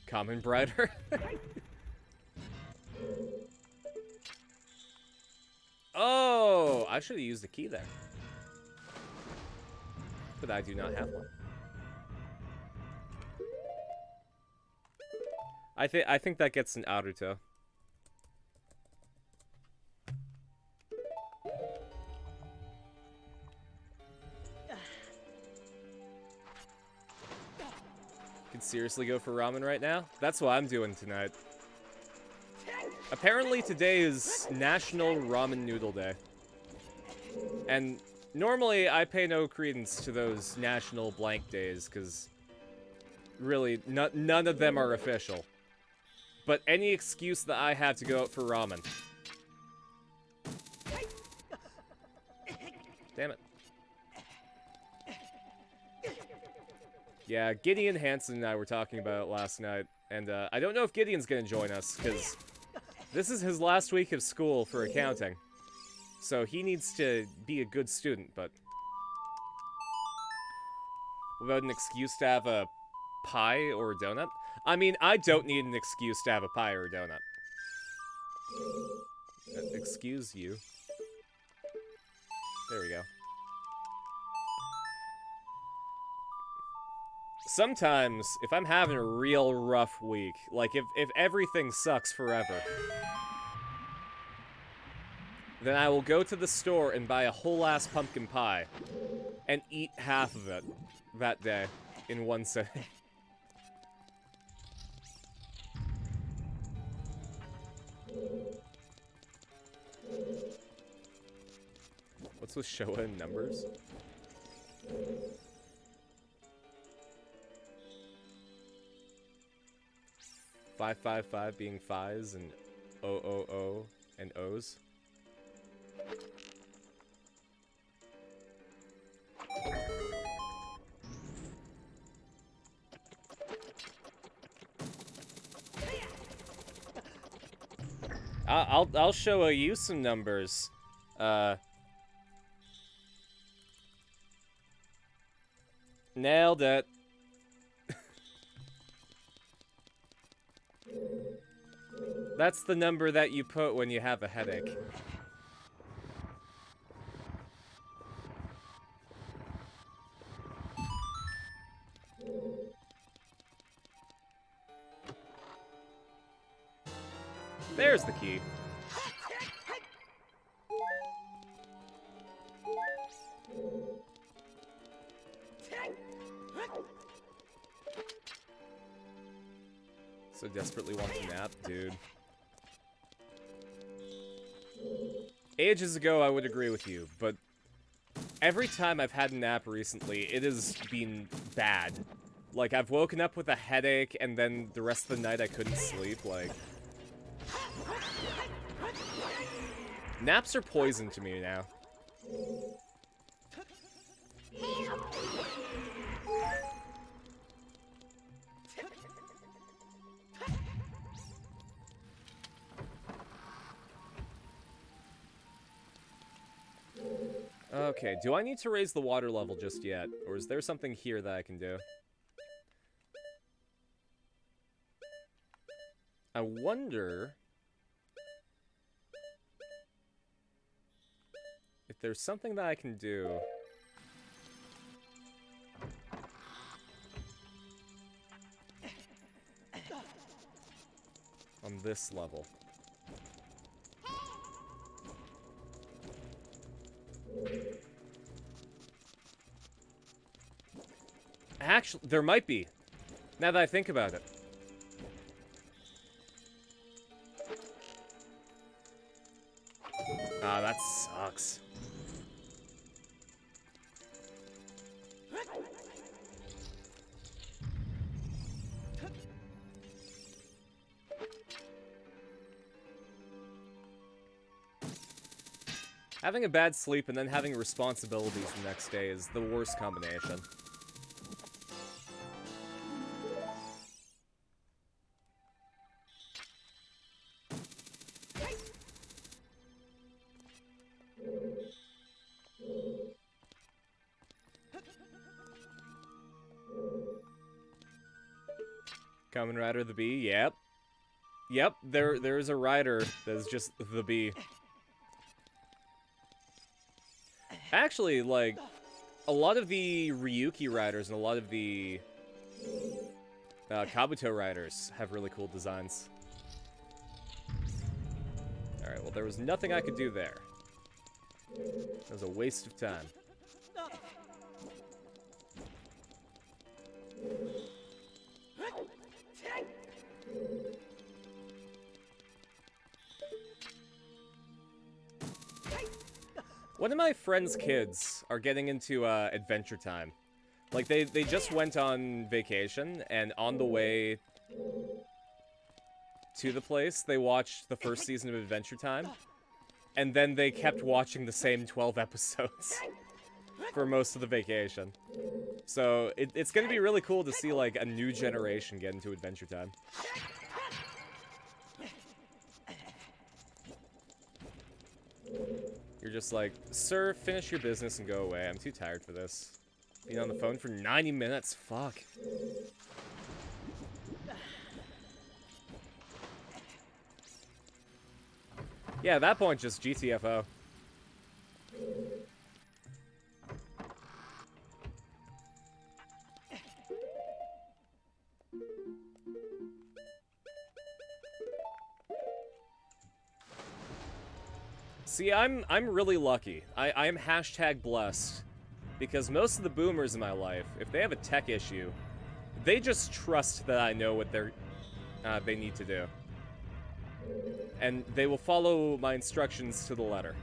Common brighter. Oh, I should have used the key there. But I do not have one. I think that gets an Aruto. Could seriously go for ramen right now? That's what I'm doing tonight. Apparently today is National Ramen Noodle Day. And normally I pay no credence to those national blank days, because really, none of them are official. But any excuse that I have to go out for ramen. Damn it. Yeah, Gideon Hansen and I were talking about it last night, and I don't know if Gideon's gonna join us, because this is his last week of school for accounting. So he needs to be a good student, but... What about an excuse to have a pie or a donut? I mean, I don't need an excuse to have a pie or a donut. Excuse you. There we go. Sometimes, if I'm having a real rough week, like if everything sucks forever, then I will go to the store and buy a whole-ass pumpkin pie and eat half of it that day in one sitting. What's with Showa in numbers? Five, 5 being fives and O and O's. I'll show you some numbers. Nailed it. That's the number that you put when you have a headache. There's the key. So desperately want to nap, dude. Ages ago, I would agree with you, but every time I've had a nap recently, it has been bad. Like, I've woken up with a headache, and then the rest of the night I couldn't sleep, like... Naps are poison to me now. Okay, do I need to raise the water level just yet? Or is there something here that I can do? I wonder... if there's something that I can do... on this level. Actually, there might be. Now that I think about it. Ah, that sucks. Having a bad sleep and then having responsibilities the next day is the worst combination. Kamen Rider the Bee, yep. Yep, there's a rider that's just the bee. Actually, like, a lot of the Ryuki riders and a lot of the Kabuto riders have really cool designs. Alright, well, there was nothing I could do there. That was a waste of time. One of my friend's kids are getting into Adventure Time. Like, they just went on vacation, and on the way to the place, they watched the first season of Adventure Time, and then they kept watching the same 12 episodes for most of the vacation. So, it's gonna be really cool to see, like, a new generation get into Adventure Time. You're just like, sir, finish your business and go away. I'm too tired for this. Being on the phone for 90 minutes? Fuck. Yeah, at that point, just GTFO. See, I'm really lucky. I am hashtag blessed. Because most of the boomers in my life, if they have a tech issue, they just trust that I know what they need to do. And they will follow my instructions to the letter.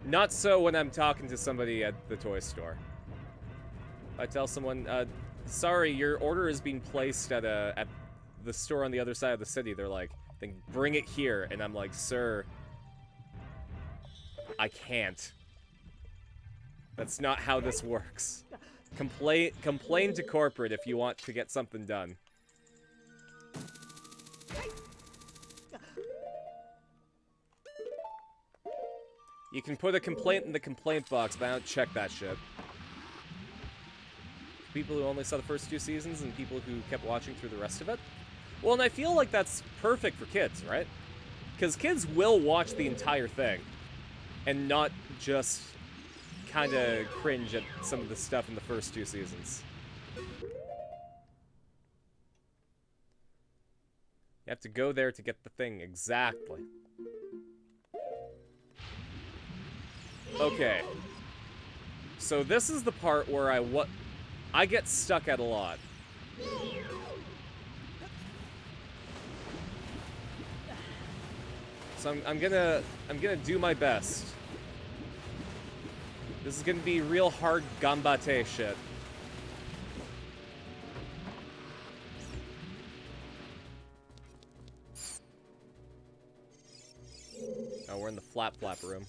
Not so when I'm talking to somebody at the toy store. I tell someone, sorry, your order is being placed at the store on the other side of the city. They're like, then bring it here. And I'm like, sir, I can't. That's not how this works. Complain to corporate if you want to get something done. You can put a complaint in the complaint box, but I don't check that shit. People who only saw the first 2 seasons and people who kept watching through the rest of it. Well, and I feel like that's perfect for kids, right? Because kids will watch the entire thing and not just kind of cringe at some of the stuff in the first 2 seasons. You have to go there to get the thing exactly. Okay. So this is the part where I get stuck at a lot. So I'm gonna do my best. This is gonna be real hard gambate shit. Oh, we're in the flap room.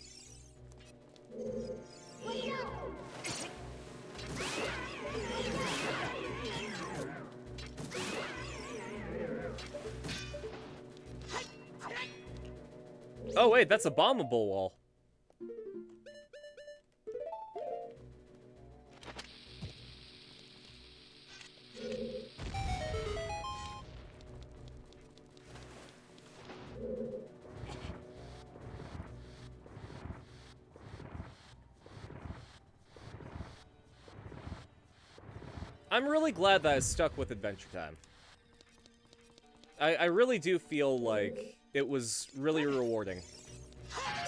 Oh wait, that's a bombable wall. I'm really glad that I stuck with Adventure Time. I really do feel like it was really rewarding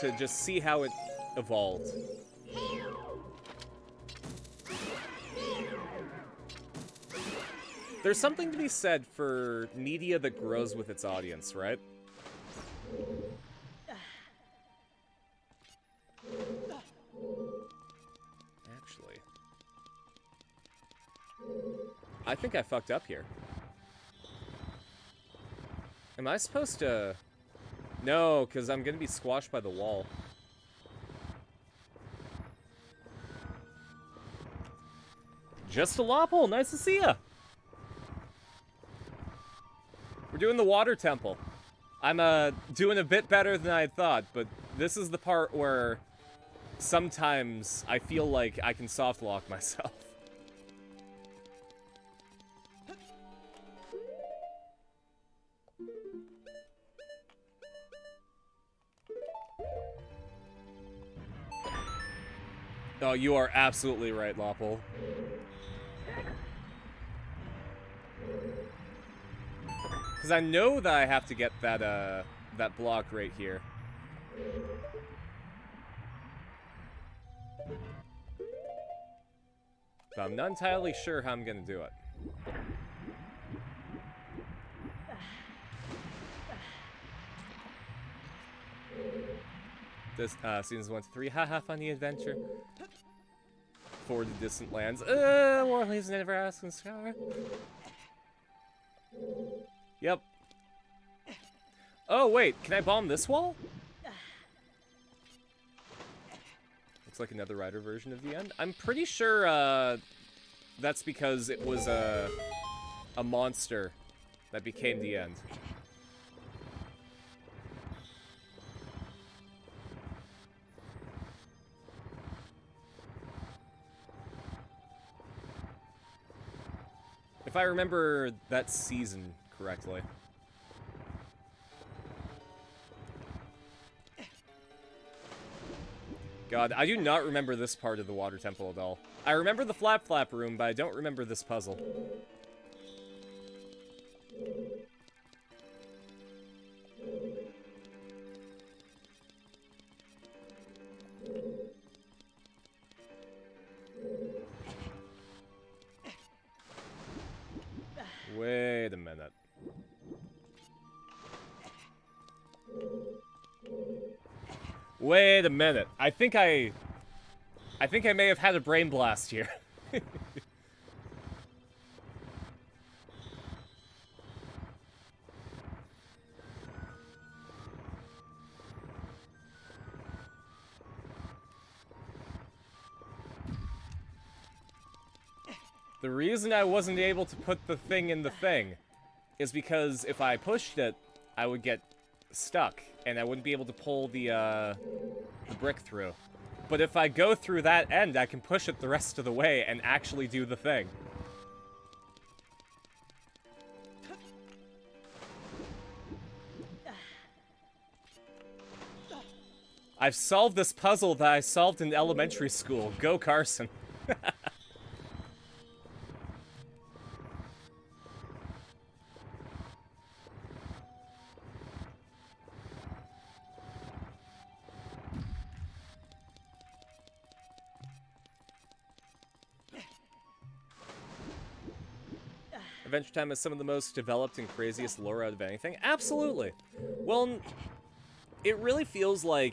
to just see how it evolved. There's something to be said for media that grows with its audience, right? Actually, I think I fucked up here. Am I supposed to... No, because I'm going to be squashed by the wall. Just a Lopple, nice to see ya! We're doing the water temple. I'm doing a bit better than I had thought, but this is the part where sometimes I feel like I can soft lock myself. Oh, you are absolutely right, Lopple. Because I know that I have to get that, that block right here. But I'm not entirely sure how I'm gonna do it. This, seasons 1 to 3, haha, funny adventure. For the distant lands. Warley's never asking Scar. Yep. Oh, wait, can I bomb this wall? Looks like another Rider version of the end. I'm pretty sure, that's because it was a monster that became the end. If I remember that season correctly. God, I do not remember this part of the water temple at all. I remember the Flap Flap room, but I don't remember this puzzle. Wait a minute. Wait a minute. I think I may have had a brain blast here. The reason I wasn't able to put the thing in the thing is because if I pushed it, I would get stuck, and I wouldn't be able to pull the brick through. But if I go through that end, I can push it the rest of the way and actually do the thing. I've solved this puzzle that I solved in elementary school. Go Carson. Adventure Time is some of the most developed and craziest lore out of anything. Absolutely. Well, it really feels like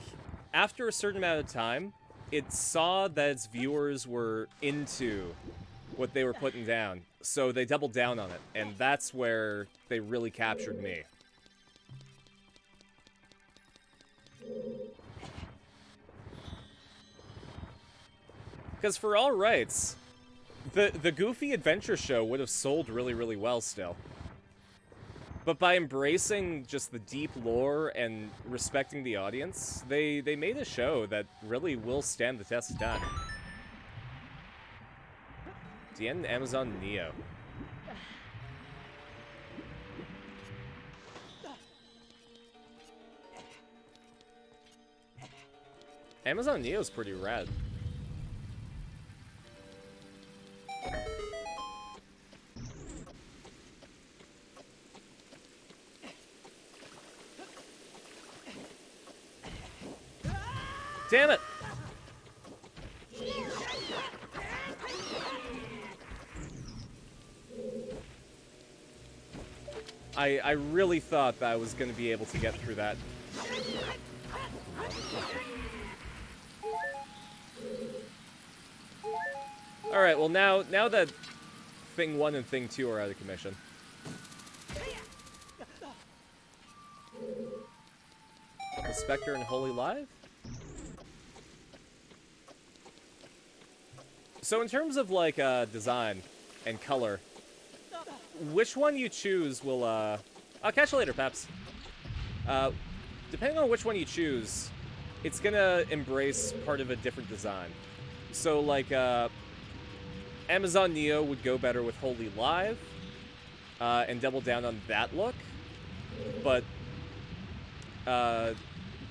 after a certain amount of time, it saw that its viewers were into what they were putting down, so they doubled down on it, and that's where they really captured me. Because for all rights, the Goofy Adventure Show would have sold really, really well still. But by embracing just the deep lore and respecting the audience, they made a show that really will stand the test of time. The end Amazon Neo. Amazon Neo's pretty rad. Damn it! I really thought that I was going to be able to get through that. Alright, well now that Thing 1 and Thing 2 are out of commission. Spectre and Holy Live? So in terms of, like, design and color, which one you choose will, I'll catch you later, Peps. Depending on which one you choose, it's gonna embrace part of a different design. So, like, Amazon Neo would go better with Holy Live, and double down on that look, but,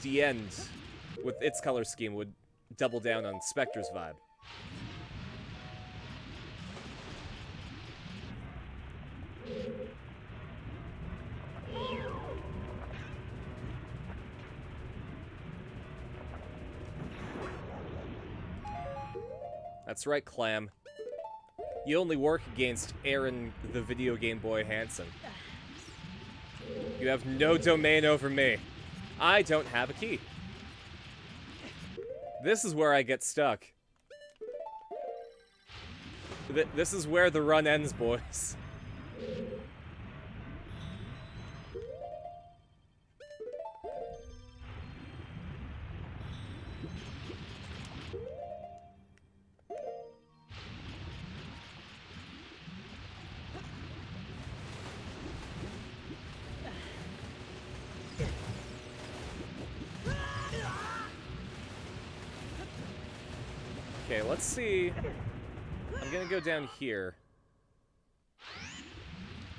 The End, with its color scheme, would double down on Spectre's vibe. That's right, Clam. You only work against Aaron the Video Game Boy Hansen. You have no domain over me. I don't have a key. This is where I get stuck. This is where the run ends, boys. Okay, let's see. I'm gonna go down here.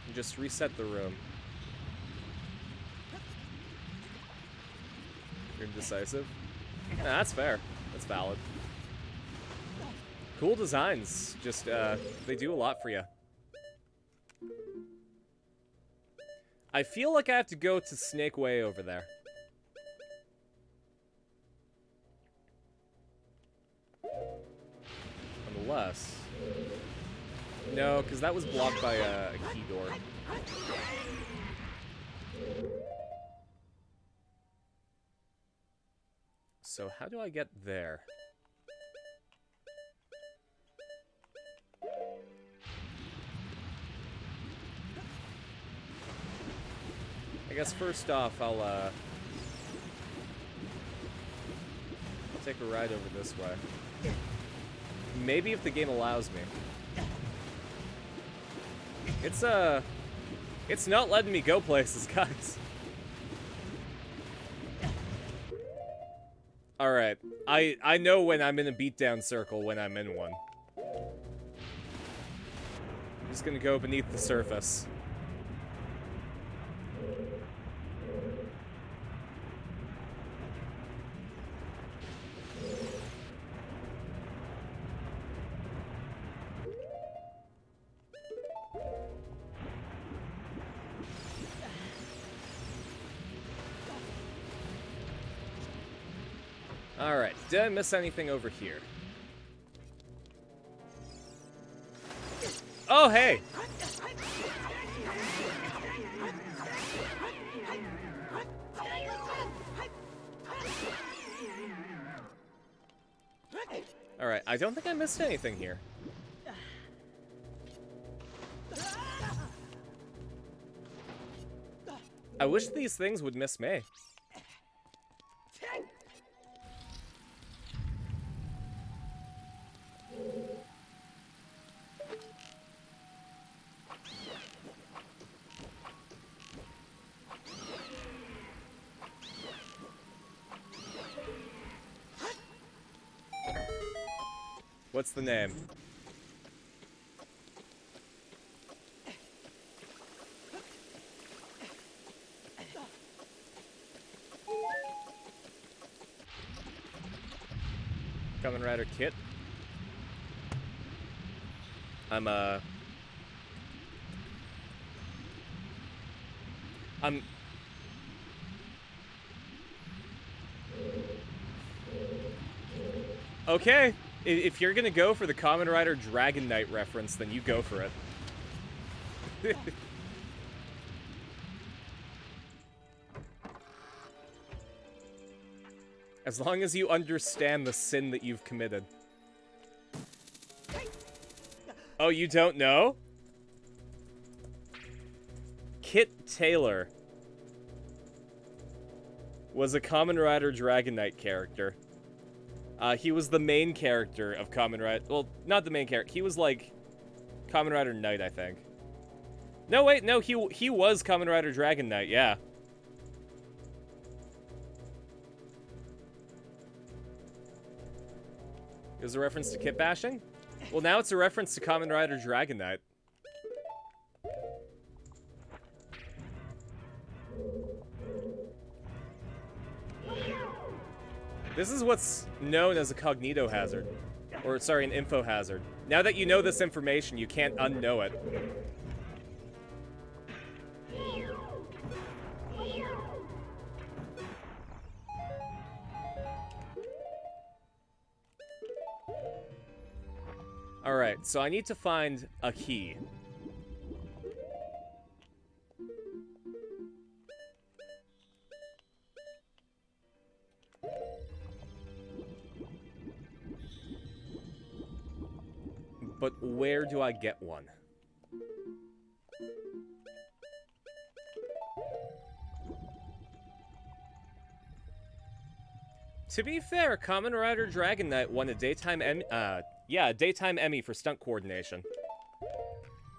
And just reset the room. You're indecisive? Nah, that's fair. That's valid. Cool designs. Just, they do a lot for you. I feel like I have to go to Snake Way over there. Unless... No, because that was blocked by a key door. So how do I get there? I guess first off, I'll take a ride over this way. Maybe if the game allows me. It's not letting me go places, guys. Alright, I know when I'm in a beatdown circle when I'm in one. I'm just gonna go beneath the surface. Alright, did I miss anything over here? Oh, hey! Alright, I don't think I missed anything here. I wish these things would miss me. What's the name? Kamen Rider Kit. I'm okay. If you're gonna go for the Kamen Rider Dragon Knight reference, then you go for it. As long as you understand the sin that you've committed. Oh, you don't know? Kit Taylor. was a Kamen Rider Dragon Knight character. He was the main character of Kamen Rider. Well, not the main character. He was like Kamen Rider Knight, I think. No, wait, no, he was Kamen Rider Dragon Knight, yeah. It was a reference to kit bashing? Well, now it's a reference to Kamen Rider Dragon Knight. This is what's known as a cognito hazard. Or, sorry, an info hazard. Now that you know this information, you can't unknow it. Alright, so I need to find a key. But where do I get one? To be fair, Kamen Rider Dragon Knight won a daytime Emmy for stunt coordination.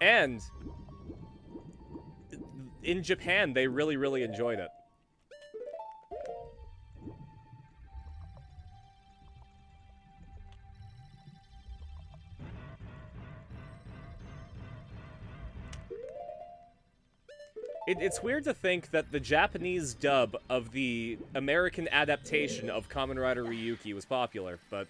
And in Japan, they really, really enjoyed it. It's weird to think that the Japanese dub of the American adaptation of Kamen Rider Ryuki was popular, but...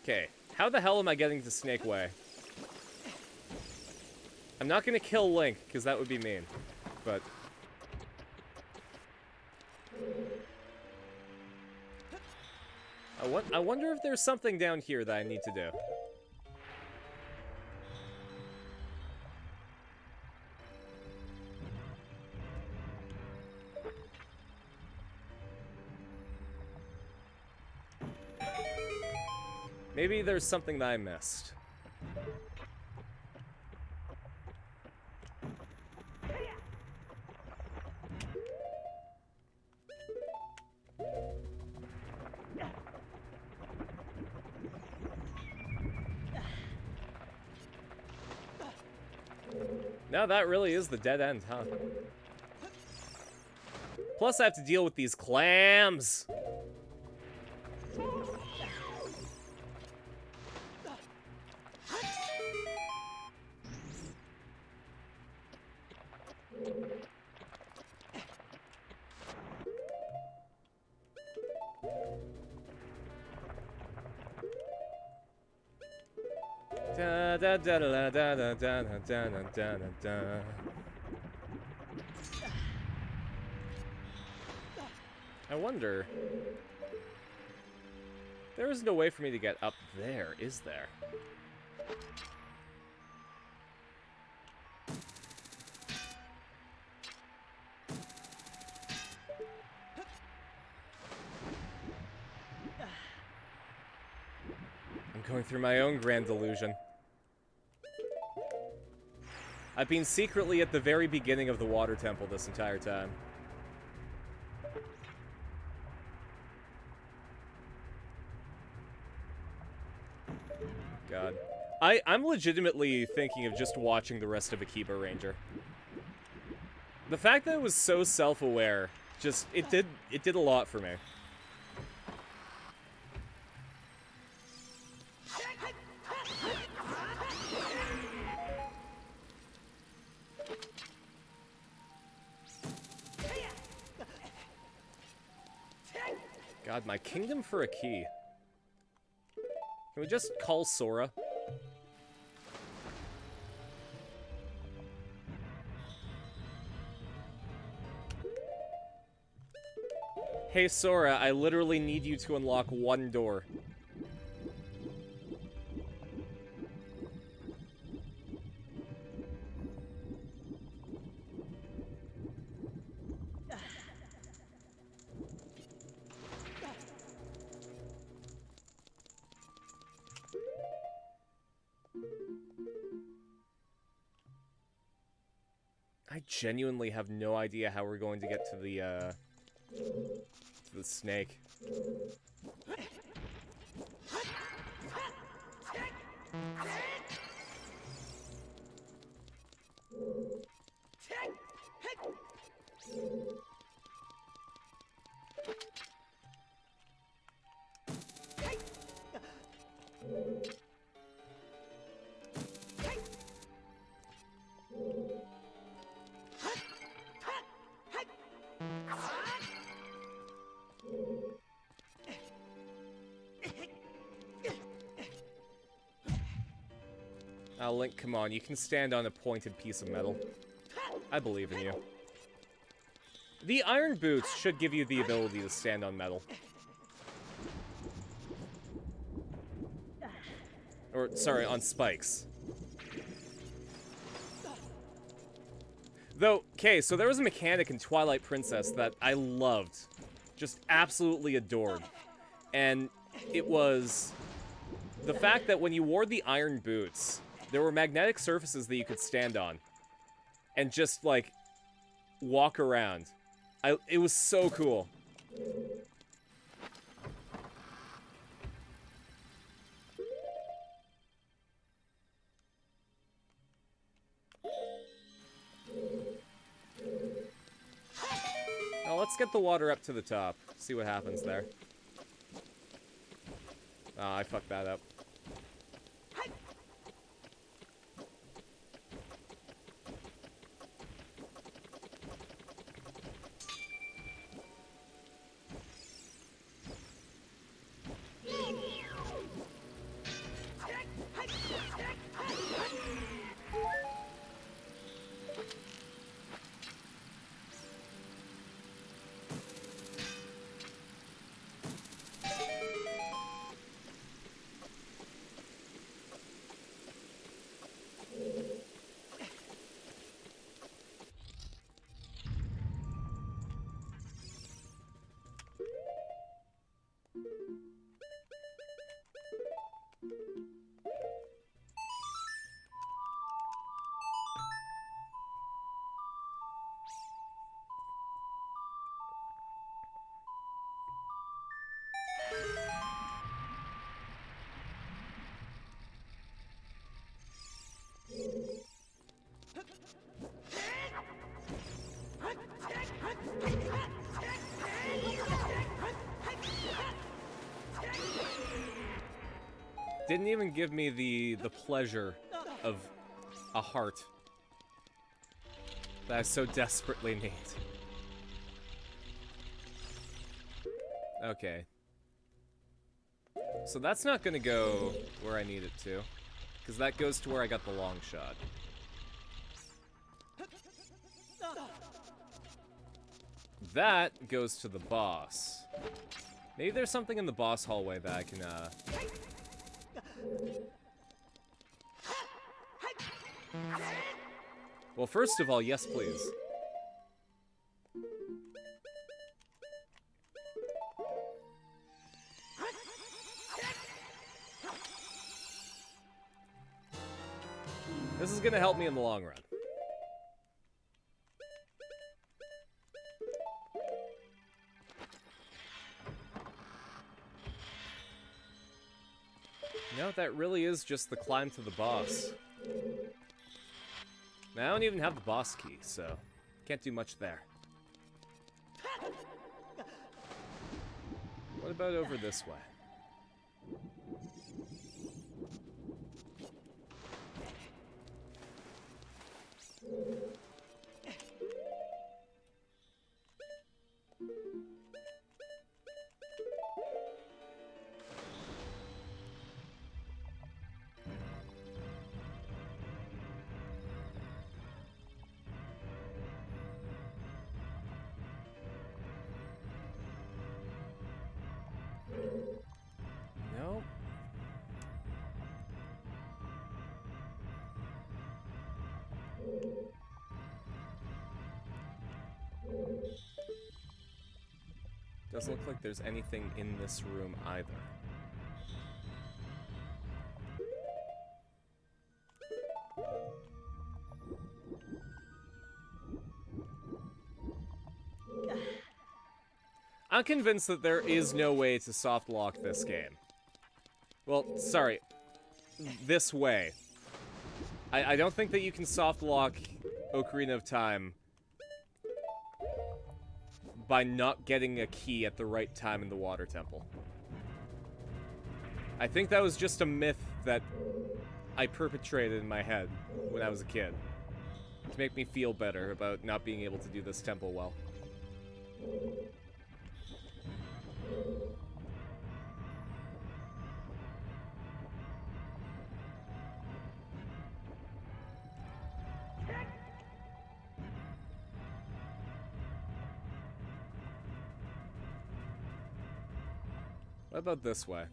Okay, how the hell am I getting to Snake Way? I'm not gonna kill Link, because that would be mean, but... I wonder if there's something down here that I need to do. Maybe there's something that I missed. No, that really is the dead end, huh? Plus I have to deal with these clams! Da da da da da da da da da da da. I wonder. There is no way for me to get up there, is there? I'm going through my own grand delusion. I've been secretly at the very beginning of the water temple this entire time. God. I'm legitimately thinking of just watching the rest of Akiba Ranger. The fact that it was so self-aware, just, it did a lot for me. God, my kingdom for a key. Can we just call Sora? Hey Sora, I literally need you to unlock one door. I genuinely have no idea how we're going to get to the snake. Oh, Link, come on. You can stand on a pointed piece of metal. I believe in you. The iron boots should give you the ability to stand on metal. Or, sorry, on spikes. Though, okay, so there was a mechanic in Twilight Princess that I loved. Just absolutely adored. And it was the fact that when you wore the iron boots, there were magnetic surfaces that you could stand on. And just, like, walk around. It was so cool. Now let's get the water up to the top. See what happens there. Ah, I fucked that up. Didn't even give me the pleasure of a heart that I so desperately need. Okay. So that's not gonna go where I need it to, because that goes to where I got the long shot. That goes to the boss. Maybe there's something in the boss hallway that I can, Well, first of all, yes, please. This is gonna help me in the long run. No, that really is just the climb to the boss. Now, I don't even have the boss key, so can't do much there. What about over this way? Nope. Doesn't look like there's anything in this room either. I'm convinced that there is no way to soft lock this game. Well, sorry. This way. I don't think that you can soft lock Ocarina of Time by not getting a key at the right time in the water temple. I think that was just a myth that I perpetrated in my head when I was a kid to make me feel better about not being able to do this temple well. What about this way?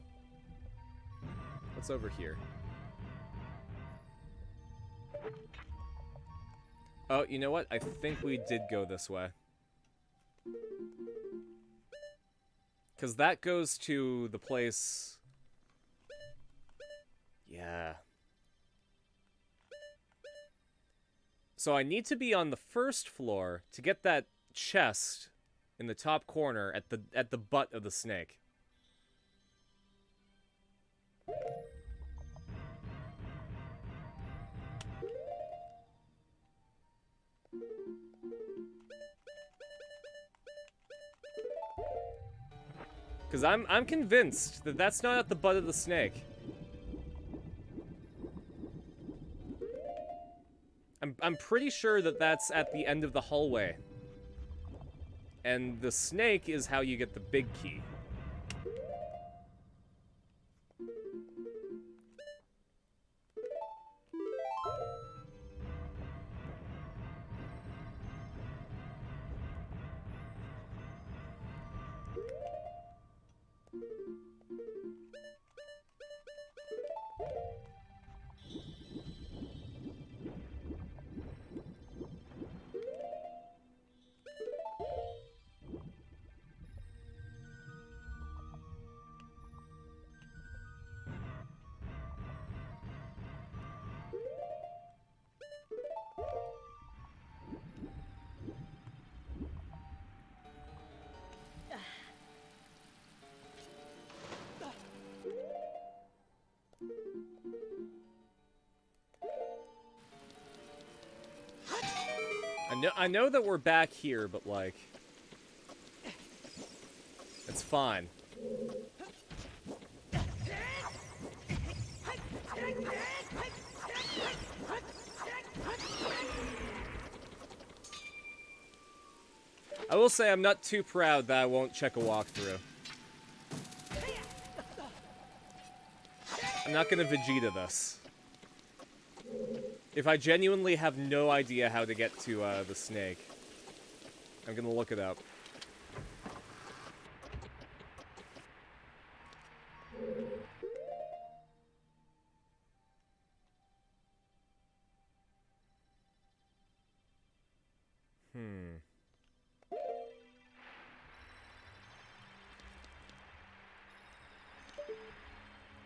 What's over here? Oh, you know what? I think we did go this way. Because that goes to the place... Yeah. So I need to be on the first floor to get that chest in the top corner at the butt of the snake. Because I'm convinced that that's not at the butt of the snake. I'm pretty sure that that's at the end of the hallway. And the snake is how you get the big key. I know that we're back here, but like... It's fine. I will say I'm not too proud that I won't check a walkthrough. I'm not gonna Vegeta this. If I genuinely have no idea how to get to the snake, I'm gonna look it up.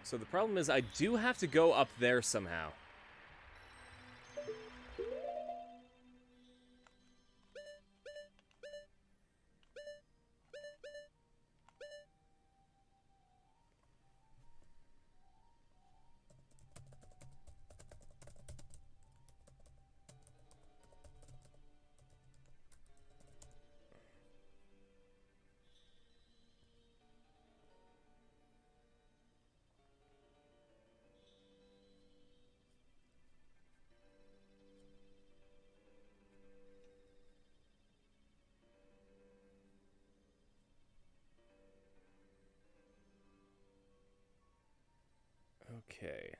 So the problem is I do have to go up there somehow. Okay.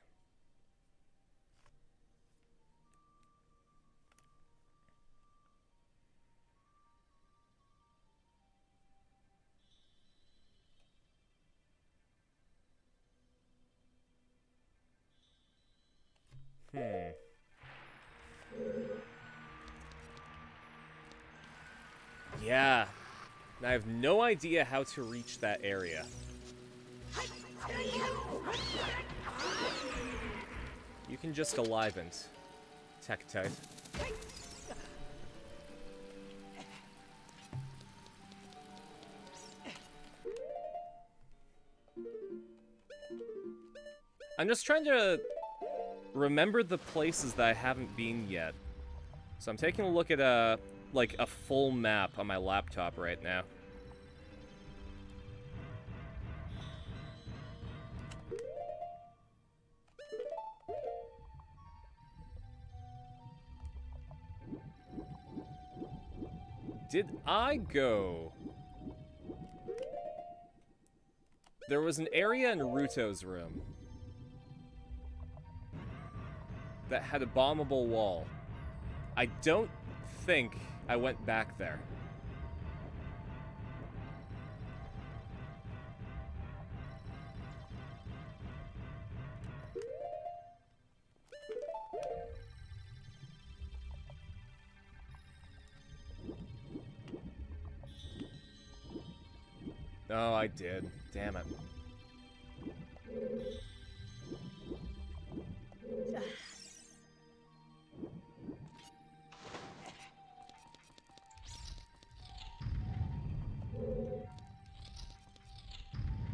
Yeah. I have no idea how to reach that area. You can just Alivant. Tectite. I'm just trying to remember the places that I haven't been yet. So I'm taking a look at like a full map on my laptop right now. Did I go? There was an area in Ruto's room that had a bombable wall. I don't think I went back there. Oh, I did. Damn it.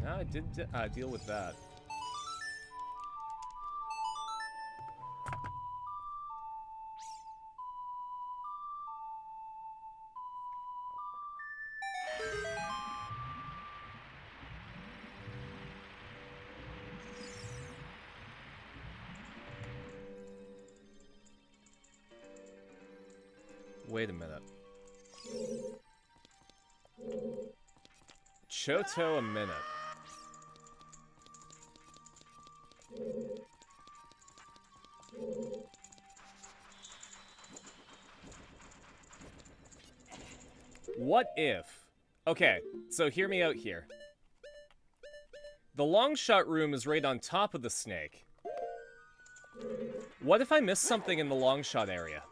No, I did deal with that. Wait a minute. Choto a minute. What if... Okay, so hear me out here. The long shot room is right on top of the snake. What if I missed something in the long shot area?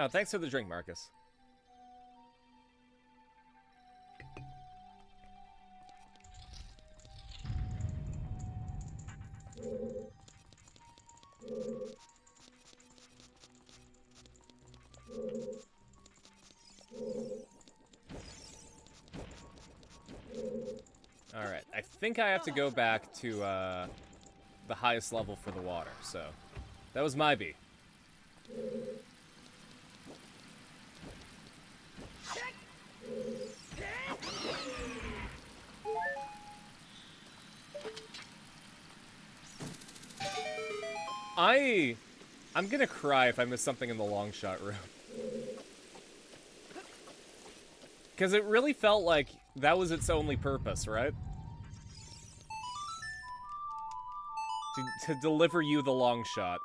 Oh, thanks for the drink, Marcus. Alright, I think I have to go back to the highest level for the water, so that was my B. I'm gonna cry if I miss something in the long shot room. Because it really felt like that was its only purpose, right? To deliver you the long shot.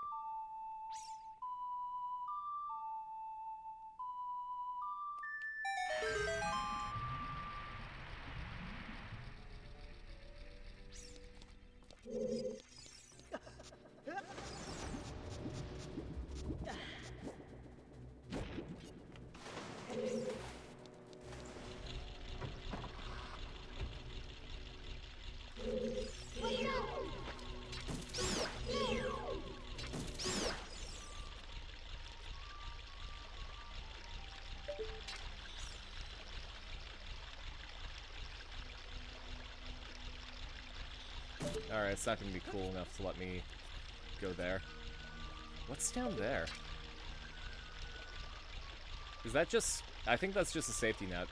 Alright, it's not gonna be cool enough to let me go there. What's down there? Is that just... I think that's just a safety net.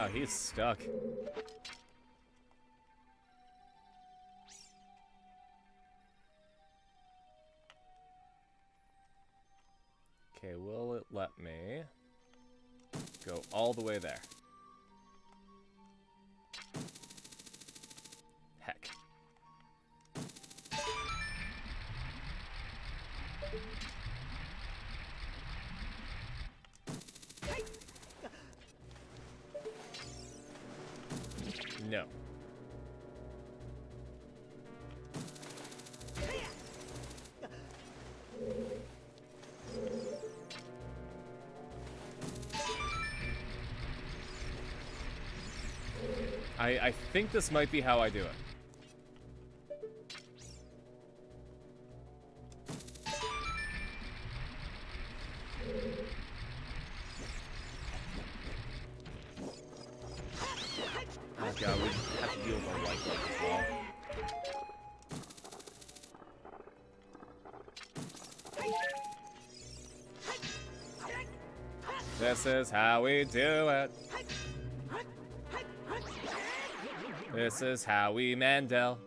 Oh, he's stuck. Okay, will it let me go all the way there? Heck. No. I think this might be how I do it. Oh god, we have to deal with our life as well. This is how we do it. This is how we Mandel.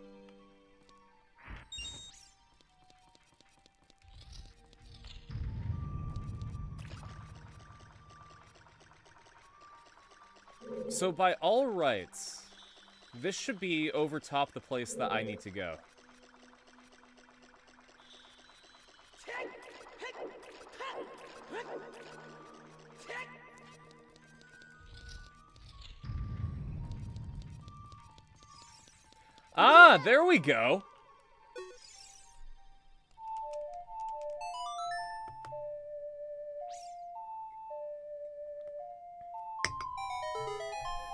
So by all rights, this should be over top the place that I need to go. Ah, there we go.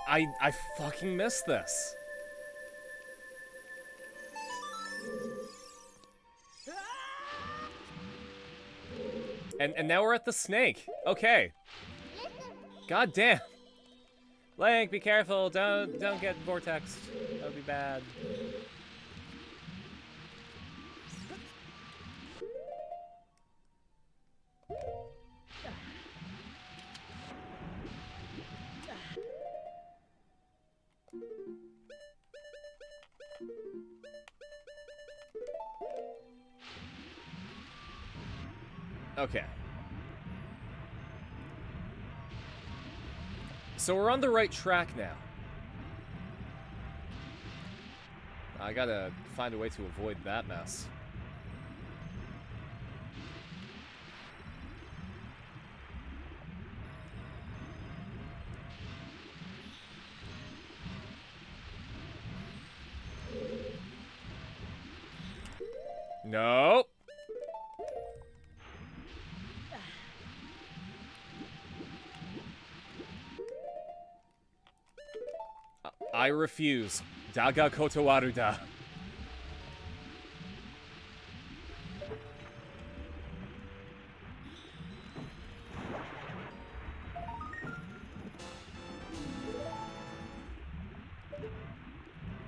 I fucking missed this. And now we're at the snake. Okay. God damn. Link, be careful. Don't get vortexed. That would be bad. Okay. So we're on the right track now. I gotta find a way to avoid that mess. Nope. I refuse. Daga kotowaruda.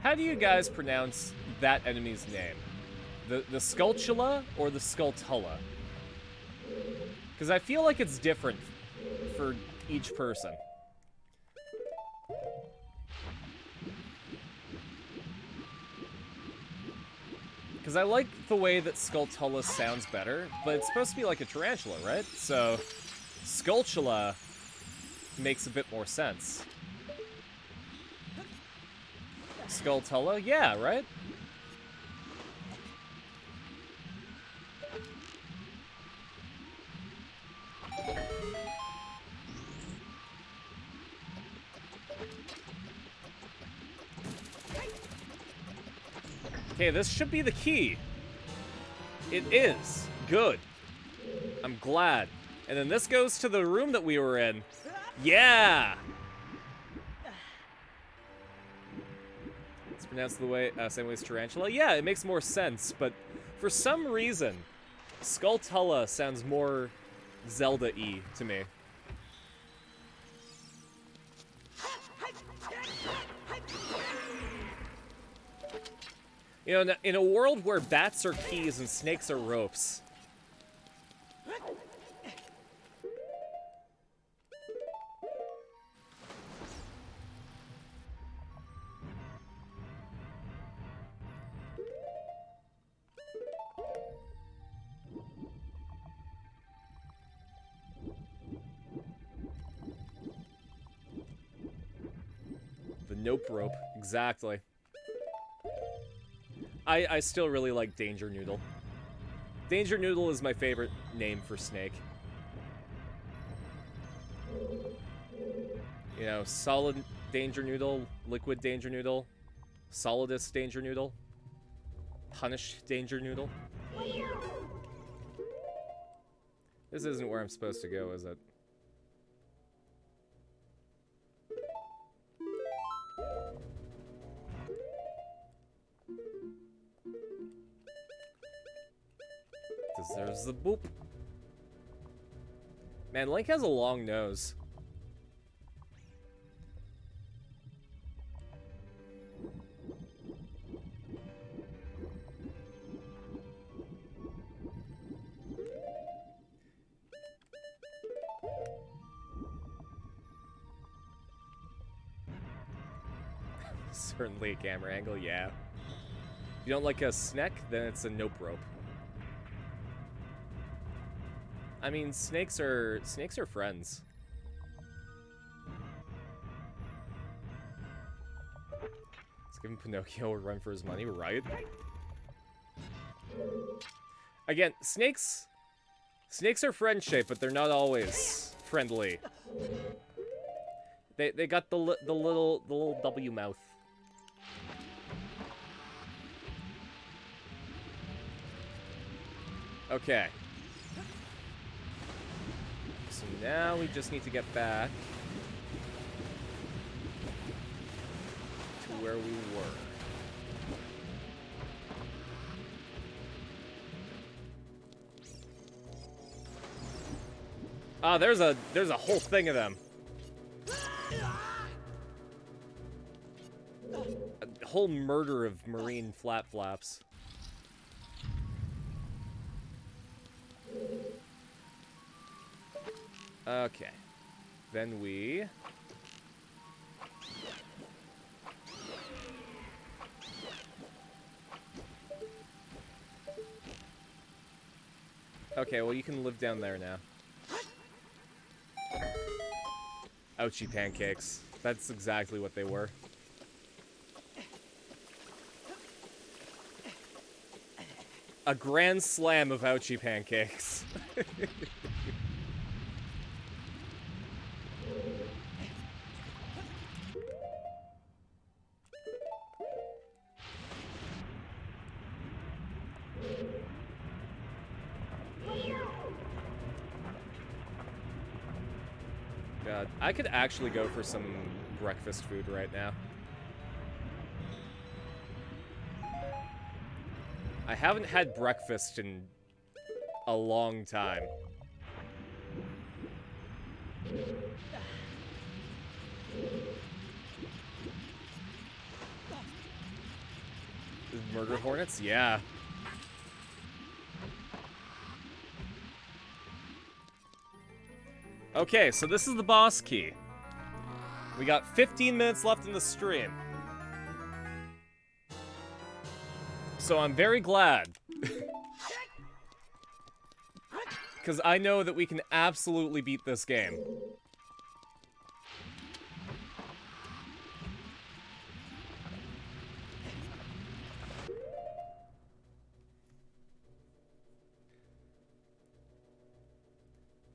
How do you guys pronounce that enemy's name? The Skulltula or the Skulltula? Because I feel like it's different for each person. Because I like the way that Skulltula sounds better, but it's supposed to be like a tarantula, right? So, Skulltula makes a bit more sense. Skulltula? Yeah, right? Okay, this should be the key. It is. Good. I'm glad. And then this goes to the room that we were in. Yeah! It's pronounced the way, same way as tarantula. Yeah, it makes more sense, but for some reason, Skulltula sounds more Zelda-y to me. You know, in a world where bats are keys and snakes are ropes. Nope rope. Exactly. I still really like Danger Noodle. Danger Noodle is my favorite name for snake. You know, solid Danger Noodle, liquid Danger Noodle, solidus Danger Noodle, punished Danger Noodle. This isn't where I'm supposed to go, is it? Deserves the boop. Man, Link has a long nose. Certainly a camera angle, yeah. If you don't like a snack, then it's a nope rope. I mean, snakes are friends. Let's give him Pinocchio a run for his money, right? Again, snakes are friend-shaped, but they're not always friendly. They got the little W mouth. Okay. So now we just need to get back to where we were. Ah, there's a whole thing of them. A whole murder of marine flaps. Okay. Then we... Okay, well you can live down there now. Ouchie pancakes. That's exactly what they were. A grand slam of ouchie pancakes. God, I could actually go for some breakfast food right now. I haven't had breakfast in a long time. Murder hornets? Yeah. Okay, so this is the boss key. We got 15 minutes left in the stream. So I'm very glad. Because I know that we can absolutely beat this game.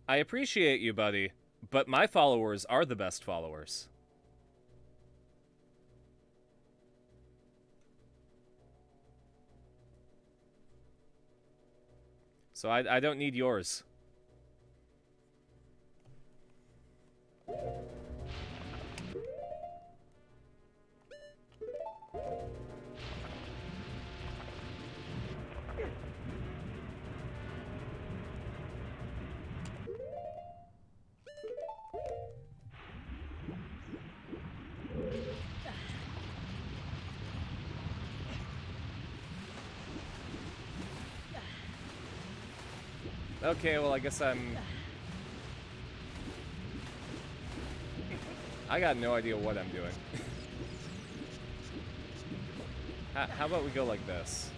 I appreciate you, buddy, but my followers are the best followers. So I don't need yours. Okay, well, I guess I got no idea what I'm doing. How about we go like this?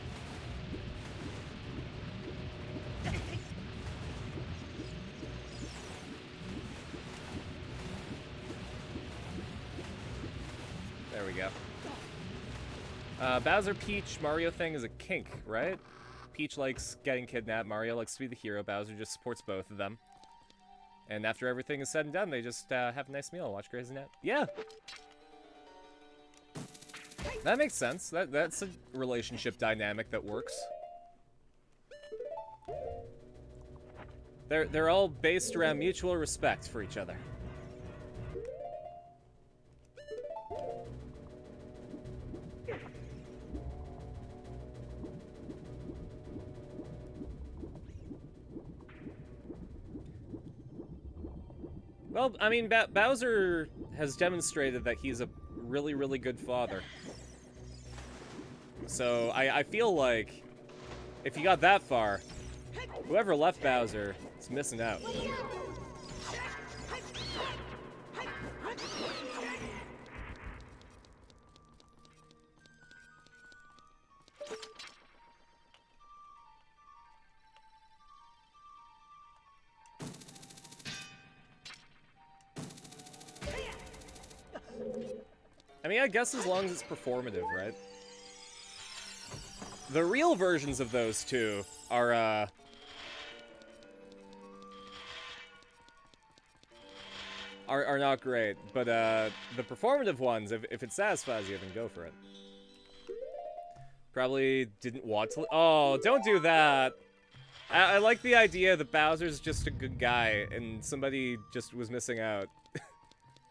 There There we go. Bowser, Peach, Mario thing is a kink, right? Peach likes getting kidnapped, Mario likes to be the hero, Bowser just supports both of them. And after everything is said and done, they just have a nice meal and watch Grey's Anatomy. Yeah! That makes sense. That's a relationship dynamic that works. They're all based around mutual respect for each other. Well, I mean, Bowser has demonstrated that he's a really, really good father. So, I feel like if he got that far, whoever left Bowser is missing out. I mean, I guess as long as it's performative, right? The real versions of those two are not great, but the performative ones, if it satisfies you, then go for it. Probably didn't want to. Oh, don't do that. I like the idea that Bowser's just a good guy and somebody just was missing out.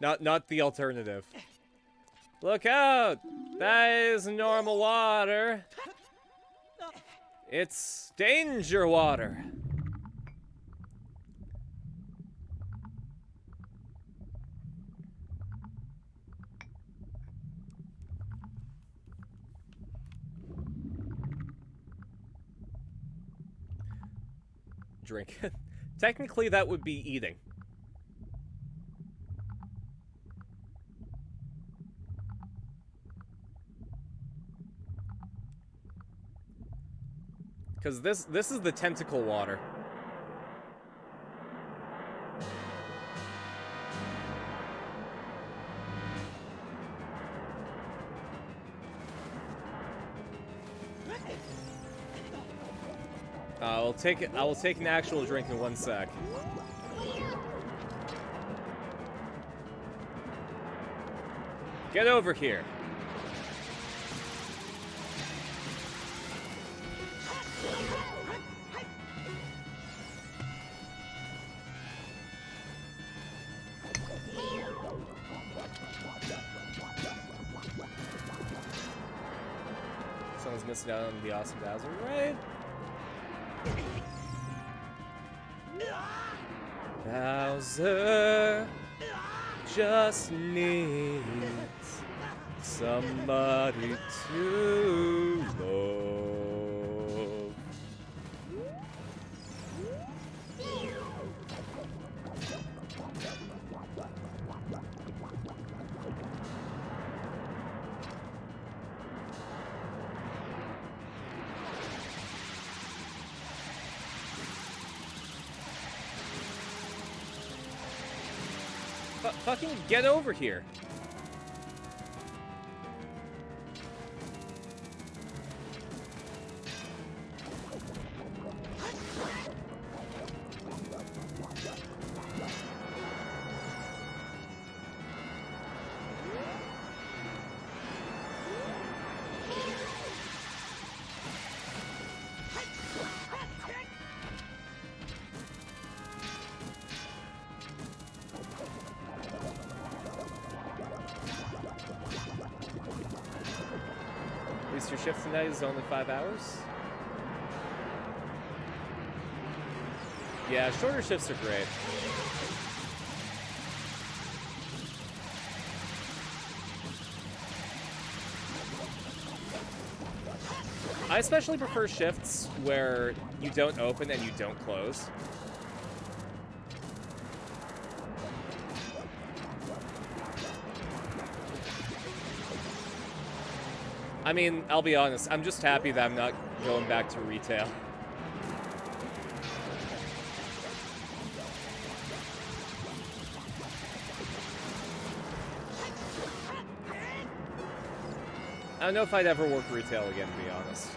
not the alternative. Look out! That is normal water. It's danger water. Drink. Technically, that would be eating. Because this is the tentacle water. I will take an actual drink in 1 sec. Get over here. Someone's missing out on the awesome Bowser, right? Bowser just needs somebody to love. Fucking get over here. At least your shift tonight is only 5 hours? Yeah, shorter shifts are great. I especially prefer shifts where you don't open and you don't close. I mean, I'll be honest, I'm just happy that I'm not going back to retail. I don't know if I'd ever work retail again, to be honest.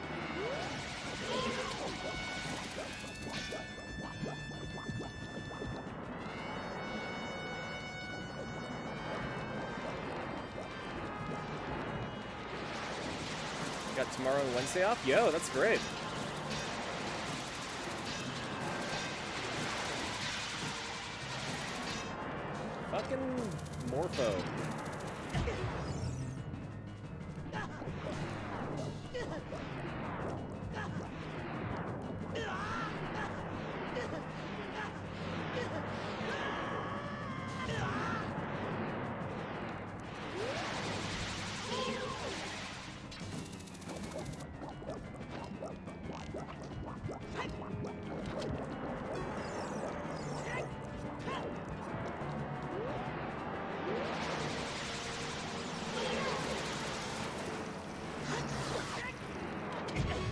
Got tomorrow and Wednesday off? Yo, that's great. Fucking Morpho.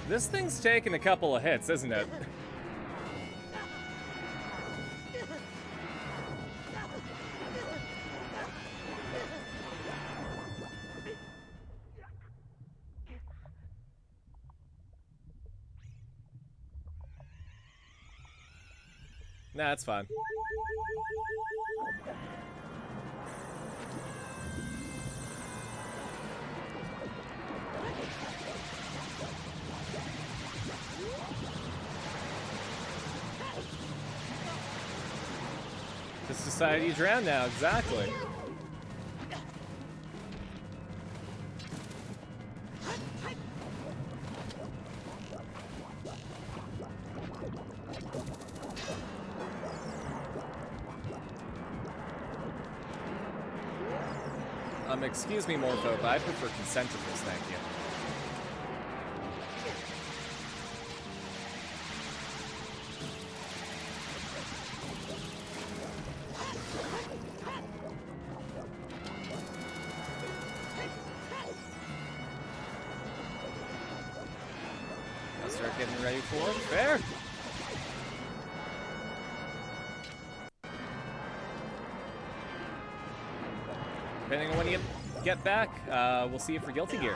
This thing's taken a couple of hits, isn't it? Nah, it's fine. The society's around now, exactly. Excuse me, Morpho, but I prefer concentricals, thank you. I'll start getting ready for it. Fair. Depending on when you get back, we'll see you for Guilty Gear.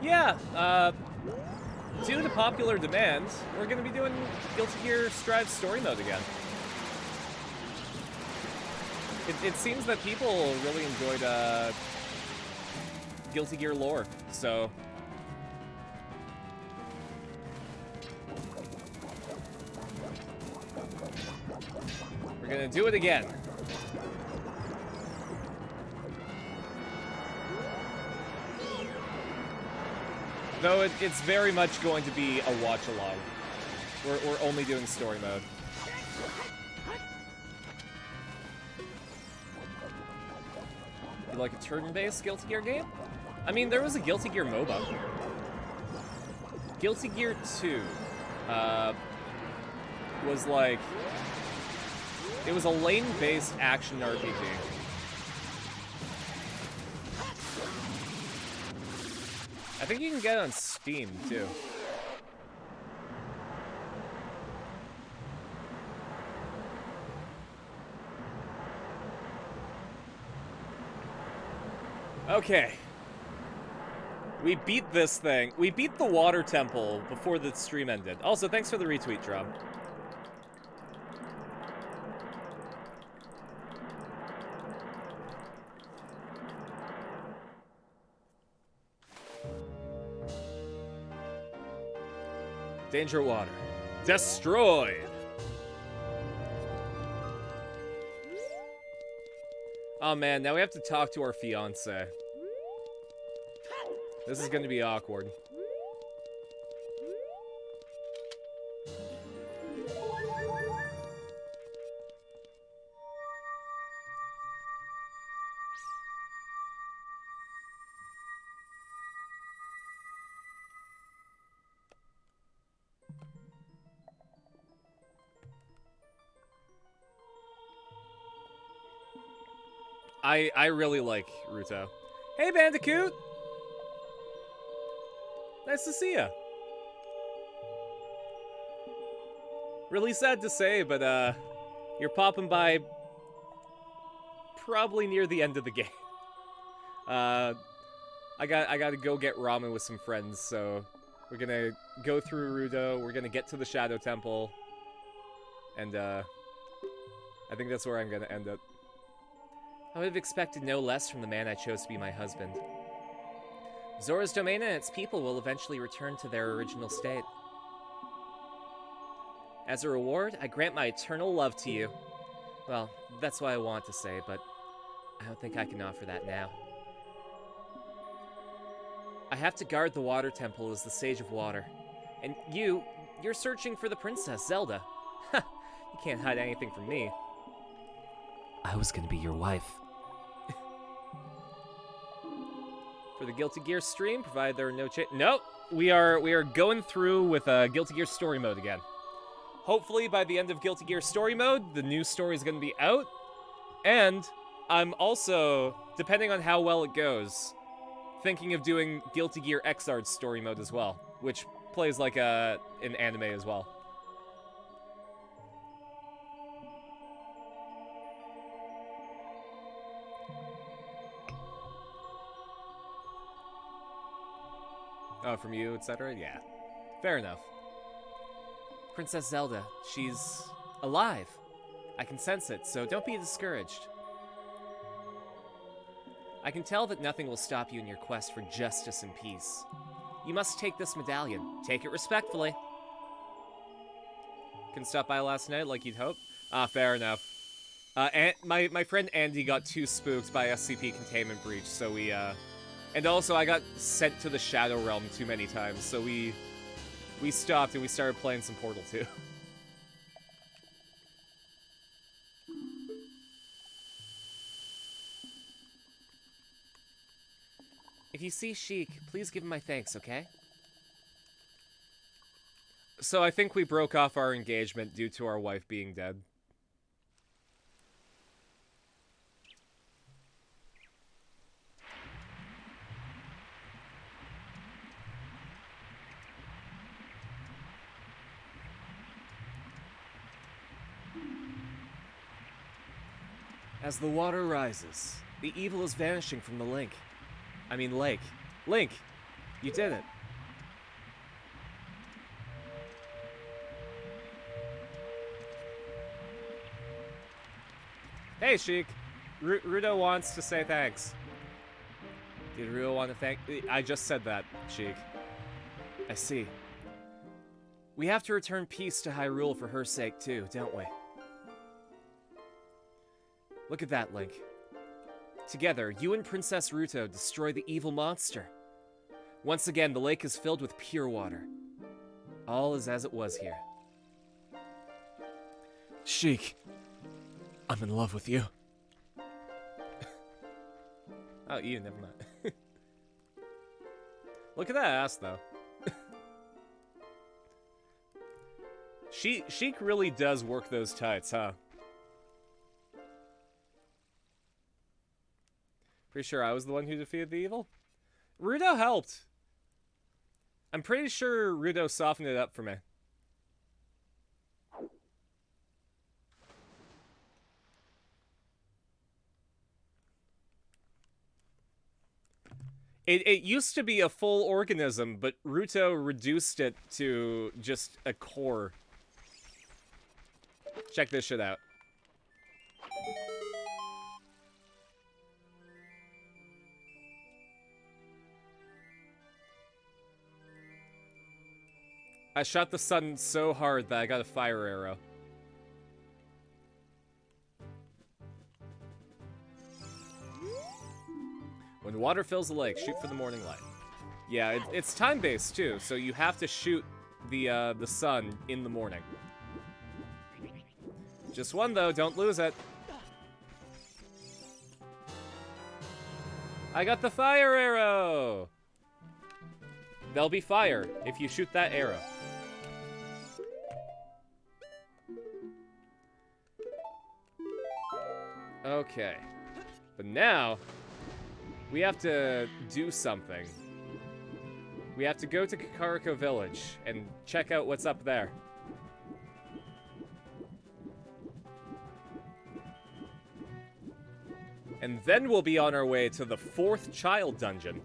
Yeah, due to popular demand, we're going to be doing Guilty Gear Strive story mode again. It seems that people really enjoyed Guilty Gear lore, so... we're going to do it again. Though it's very much going to be a watch-along. We're only doing story mode. You like a turn-based Guilty Gear game? I mean, there was a Guilty Gear MOBA. Guilty Gear 2 was like... it was a lane-based action RPG. I think you can get it on Steam, too. Okay. We beat this thing. We beat the water temple before the stream ended. Also, thanks for the retweet, Drum. Danger water. Destroyed! Oh man, now we have to talk to our fiancé. This is gonna be awkward. I really like Ruto. Hey, Bandicoot! Nice to see ya. Really sad to say, but you're popping by probably near the end of the game. I gotta go get ramen with some friends, so we're gonna go through Rudo, we're gonna get to the Shadow Temple, and I think that's where I'm gonna end up. I would have expected no less from the man I chose to be my husband. Zora's domain and its people will eventually return to their original state. As a reward, I grant my eternal love to you. Well, that's what I want to say, but I don't think I can offer that now. I have to guard the water temple as the Sage of Water. And you're searching for the princess, Zelda. Ha! You can't hide anything from me. I was gonna be your wife. For the Guilty Gear stream, provided there are no Nope! We are going through with Guilty Gear Story Mode again. Hopefully by the end of Guilty Gear Story Mode, the new story is going to be out. And I'm also, depending on how well it goes, thinking of doing Guilty Gear Xrd Story Mode as well, which plays like an anime as well. Oh, from you, etc.? Yeah. Fair enough. Princess Zelda, she's alive. I can sense it, so don't be discouraged. I can tell that nothing will stop you in your quest for justice and peace. You must take this medallion. Take it respectfully. Couldn't stop by last night like you'd hope? Ah, fair enough. My friend Andy got too spooked by SCP Containment Breach, so we, and also I got sent to the Shadow Realm too many times, so we stopped and we started playing some Portal 2. If you see Sheik, please give him my thanks, okay? So I think we broke off our engagement due to our wife being dead. As the water rises, the evil is vanishing from the lake. Link, you did it. Hey, Sheik. Rudo wants to say thanks. Did Rudo want to thank? I just said that, Sheik. I see. We have to return peace to Hyrule for her sake too, don't we? Look at that, Link. Together, you and Princess Ruto destroy the evil monster. Once again, the lake is filled with pure water. All is as it was here. Sheik, I'm in love with you. Oh, you, never mind. Look at that ass, though. Sheik really does work those tights, huh? Pretty sure I was the one who defeated the evil? Rudo helped. I'm pretty sure Rudo softened it up for me. It used to be a full organism, but Ruto reduced it to just a core. Check this shit out. I shot the sun so hard that I got a fire arrow. When water fills the lake, shoot for the morning light. Yeah, it's time-based too, so you have to shoot the sun in the morning. Just one though, don't lose it. I got the fire arrow! There'll be fire if you shoot that arrow. Okay. But now, we have to do something. We have to go to Kakariko Village and check out what's up there. And then we'll be on our way to the 4th child dungeon.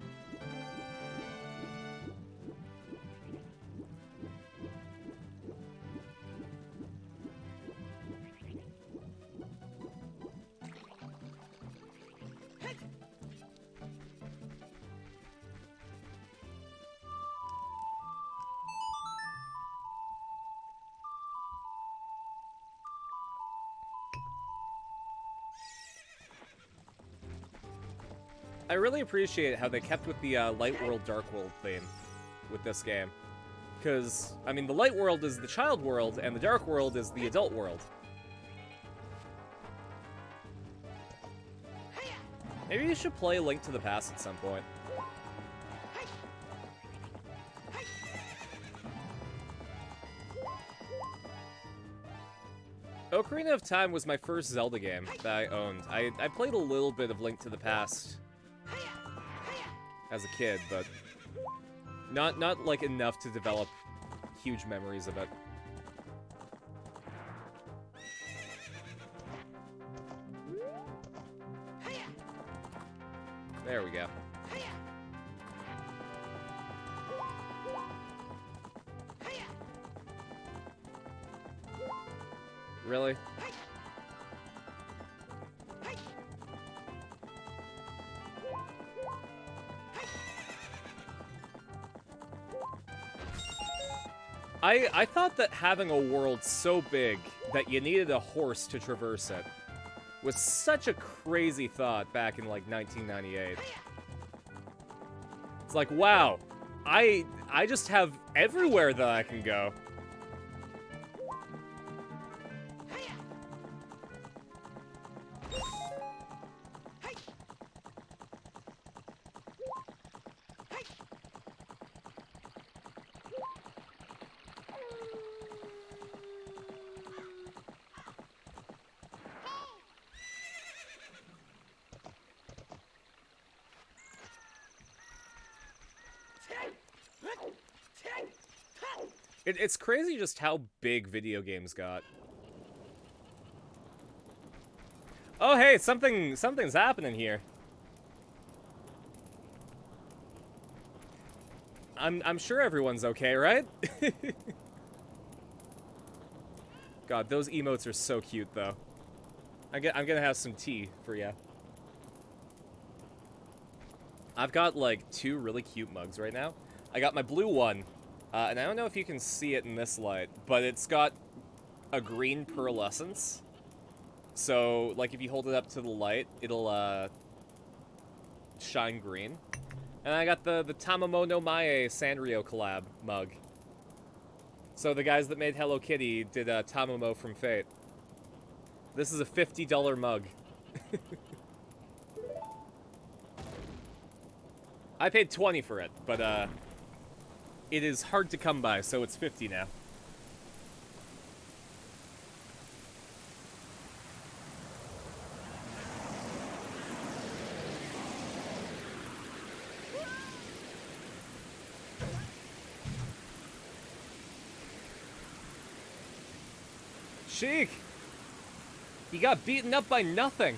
I really appreciate how they kept with the Light World, Dark World theme with this game. Because, I mean, the Light World is the child world, and the Dark World is the adult world. Maybe you should play Link to the Past at some point. Ocarina of Time was my first Zelda game that I owned. I played a little bit of Link to the Past as a kid, but not like enough to develop huge memories of it. There we go. Really? I thought that having a world so big that you needed a horse to traverse it was such a crazy thought back in like 1998. It's like, wow, I just have everywhere that I can go. It's crazy just how big video games got. Oh hey, something's happening here. I'm sure everyone's okay, right? God, those emotes are so cute though. I'm gonna have some tea for ya. I've got like 2 really cute mugs right now. I got my blue one. And I don't know if you can see it in this light, but it's got a green pearlescence. So, like, if you hold it up to the light, it'll, shine green. And I got the Tamamo no Mae Sanrio collab mug. So the guys that made Hello Kitty did, Tamamo from Fate. This is a $50 mug. I paid 20 for it, but, it is hard to come by, so it's 50 now. Sheik! He got beaten up by nothing!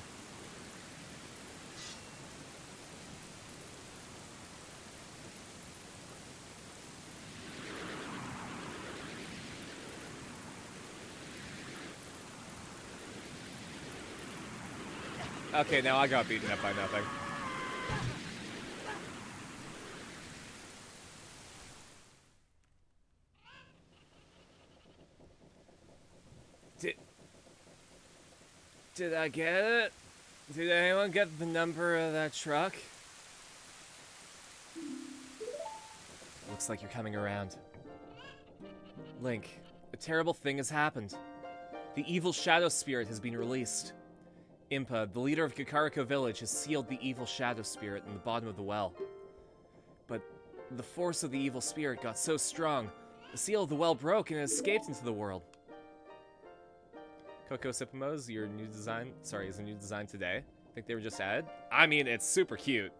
Okay, now I got beaten up by nothing. Did I get it? Did anyone get the number of that truck? Looks like you're coming around. Link, a terrible thing has happened. The evil shadow spirit has been released. Impa, the leader of Kakariko Village, has sealed the evil shadow spirit in the bottom of the well. But the force of the evil spirit got so strong, the seal of the well broke and it escaped into the world. Coco Sipamo is your new design. Sorry, is a new design today. Think they were just added? I mean, it's super cute.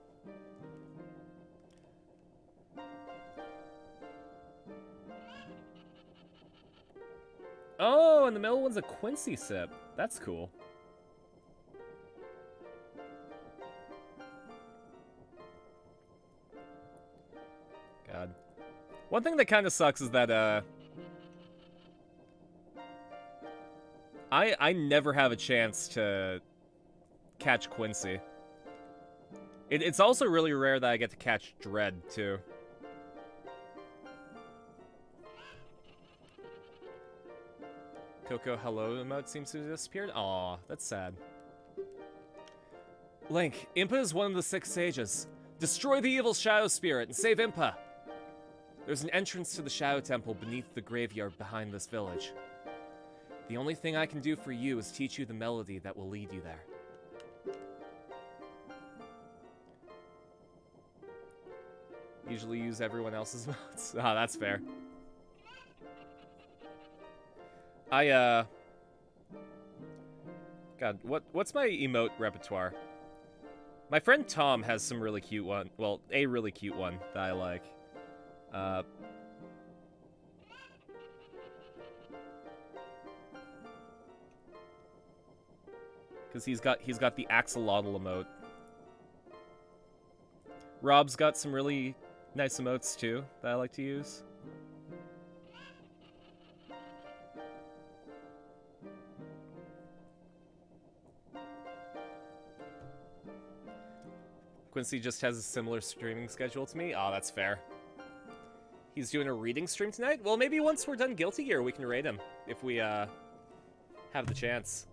Oh, and the middle one's a Quincy sip. That's cool. God. One thing that kind of sucks is that, I never have a chance to catch Quincy. It's also really rare that I get to catch Dread, too. Coco Hello emote seems to have disappeared? Aw, that's sad. Link, Impa is one of the 6 sages. Destroy the evil Shadow Spirit and save Impa! There's an entrance to the Shadow Temple beneath the graveyard behind this village. The only thing I can do for you is teach you the melody that will lead you there. Usually use everyone else's modes. Ah, that's fair. God, what's my emote repertoire? My friend Tom has some really cute one. Well, a really cute one that I like. Because he's got the axolotl emote. Rob's got some really nice emotes too that I like to use. Quincy just has a similar streaming schedule to me. Oh, that's fair. He's doing a reading stream tonight? Well, maybe once we're done Guilty Gear, we can raid him. If we, have the chance.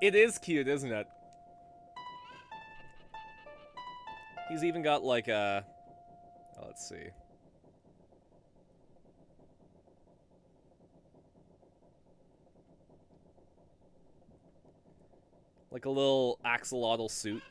It is cute, isn't it? He's even got, like, a... Oh, let's see. Like a little axolotl suit.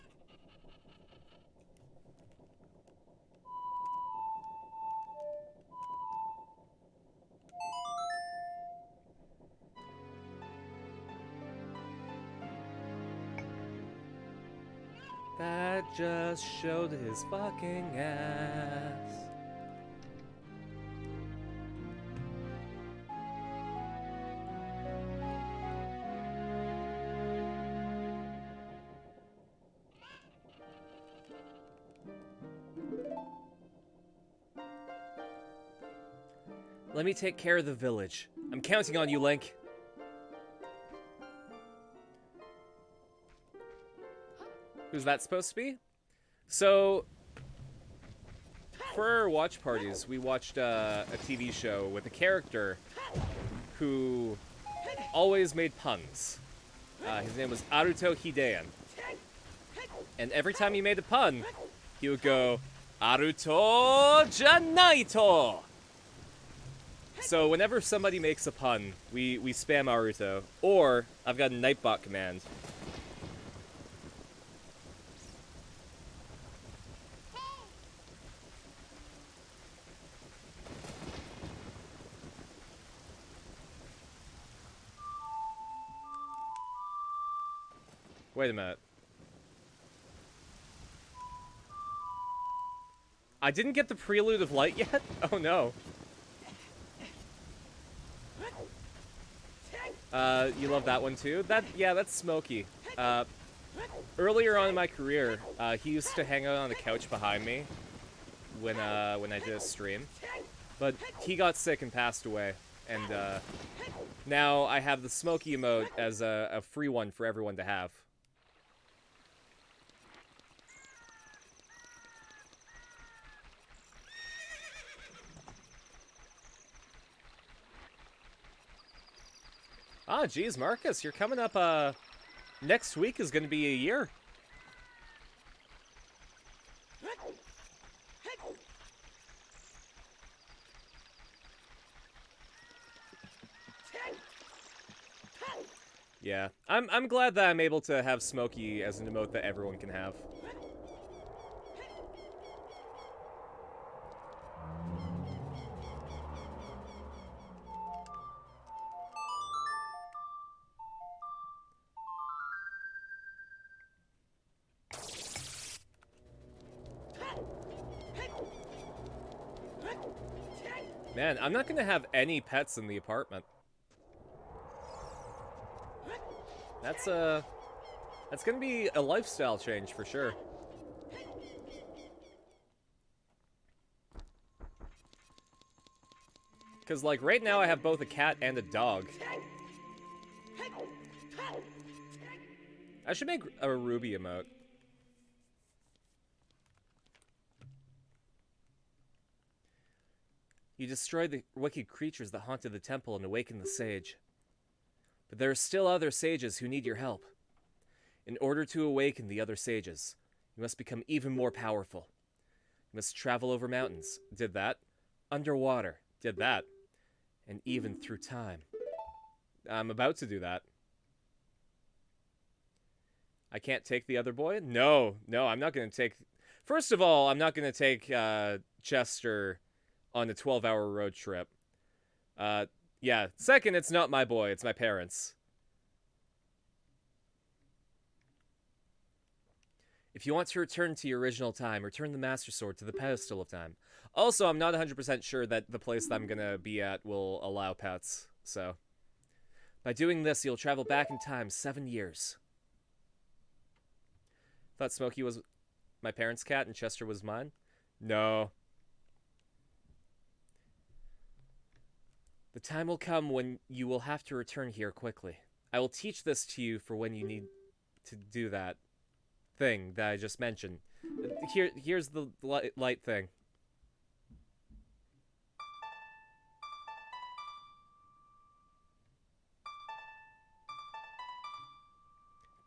That just showed his fucking ass. Let me take care of the village. I'm counting on you, Link. Who's that supposed to be? So, for our watch parties, we watched a TV show with a character who always made puns. His name was Aruto Hidean. And every time he made a pun, he would go, Aruto Janaito! So whenever somebody makes a pun, we spam Aruto. Or, I've got a Nightbot command. Wait a minute. I didn't get the Prelude of Light yet? Oh no. You love that one too? Yeah, that's Smokey. Earlier on in my career, he used to hang out on the couch behind me when I did a stream. But he got sick and passed away, and now I have the Smokey emote as a free one for everyone to have. Ah, geez, Marcus, you're coming up, next week is gonna be a year. Yeah, I'm glad that I'm able to have Smokey as an emote that everyone can have. Man, I'm not gonna have any pets in the apartment. That's gonna be a lifestyle change for sure. Because, like, right now I have both a cat and a dog. I should make a Ruby emote. You destroyed the wicked creatures that haunted the temple and awakened the sage. But there are still other sages who need your help. In order to awaken the other sages, you must become even more powerful. You must travel over mountains. Did that. Underwater. Did that. And even through time. I'm about to do that. I can't take the other boy? No, I'm not going to take... First of all, I'm not going to take Chester on a 12-hour road trip. Yeah. Second, it's not my boy, it's my parents. If you want to return to your original time, return the Master Sword to the pedestal of time. Also, I'm not 100% sure that the place that I'm going to be at will allow pets, so... By doing this, you'll travel back in time 7 years. Thought Smokey was my parents' cat and Chester was mine? No. The time will come when you will have to return here quickly. I will teach this to you for when you need to do that thing that I just mentioned. Here's the light thing.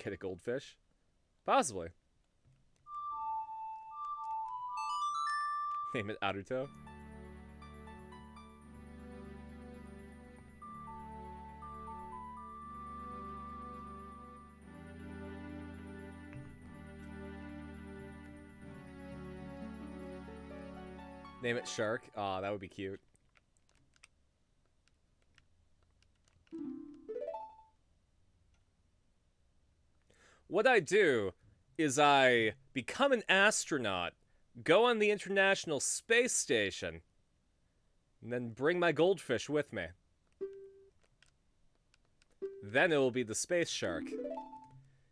Get a goldfish? Possibly. Name it Aruto. Name it Shark. Aw, that would be cute. What I do is I become an astronaut, go on the International Space Station, and then bring my goldfish with me. Then it will be the space shark.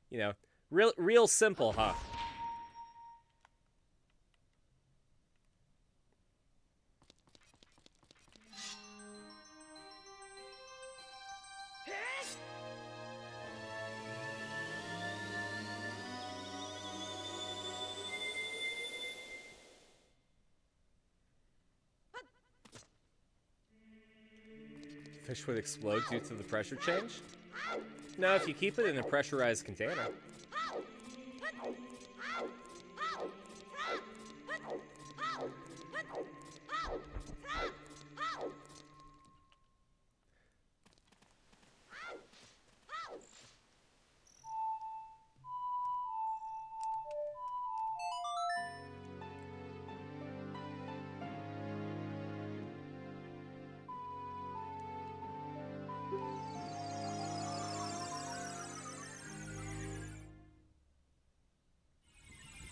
You know, real simple, huh? Fish would explode due to the pressure change? No, if you keep it in a pressurized container.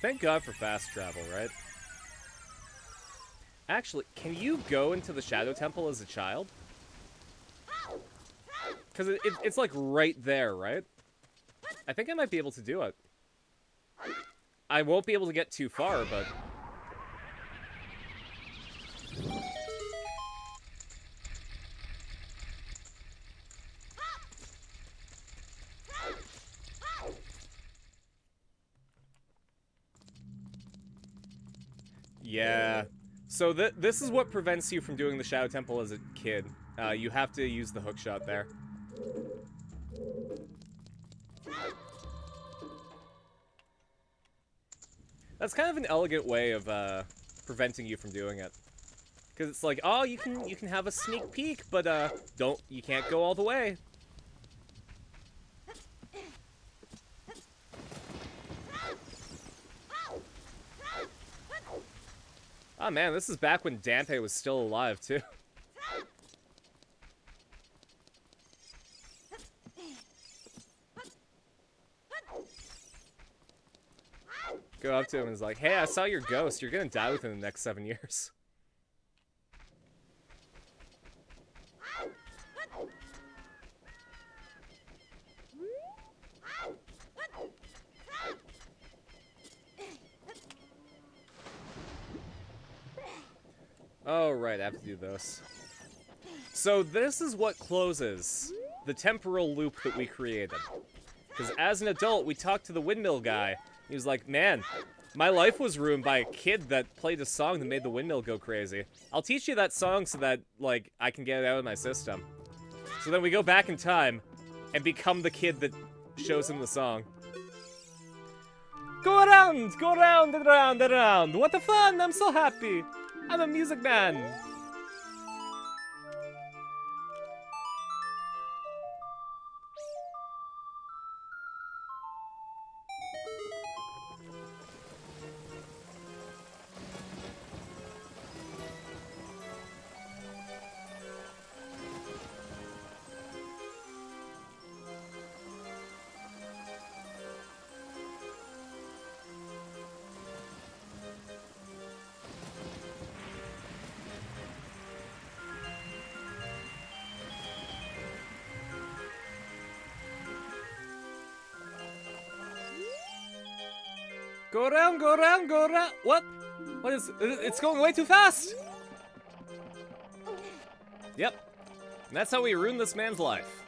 Thank God for fast travel, right? Actually, can you go into the Shadow Temple as a child? Because it's like right there, right? I think I might be able to do it. I won't be able to get too far, but... Yeah. So this is what prevents you from doing the Shadow Temple as a kid. You have to use the hookshot there. That's kind of an elegant way of preventing you from doing it. Because it's like, oh, you can have a sneak peek, but you can't go all the way. Oh man, this is back when Dante was still alive, too. Go up to him and is like, hey, I saw your ghost. You're gonna die within the next 7 years. Oh, right, I have to do this. So this is what closes the temporal loop that we created. Because as an adult, we talked to the windmill guy. He was like, man, my life was ruined by a kid that played a song that made the windmill go crazy. I'll teach you that song so that, like, I can get it out of my system. So then we go back in time and become the kid that shows him the song. Go around and around and around. What a fun, I'm so happy. I'm a music man. Go around, go around, go around. What? What is... It's going way too fast! Yep. And that's how we ruin this man's life.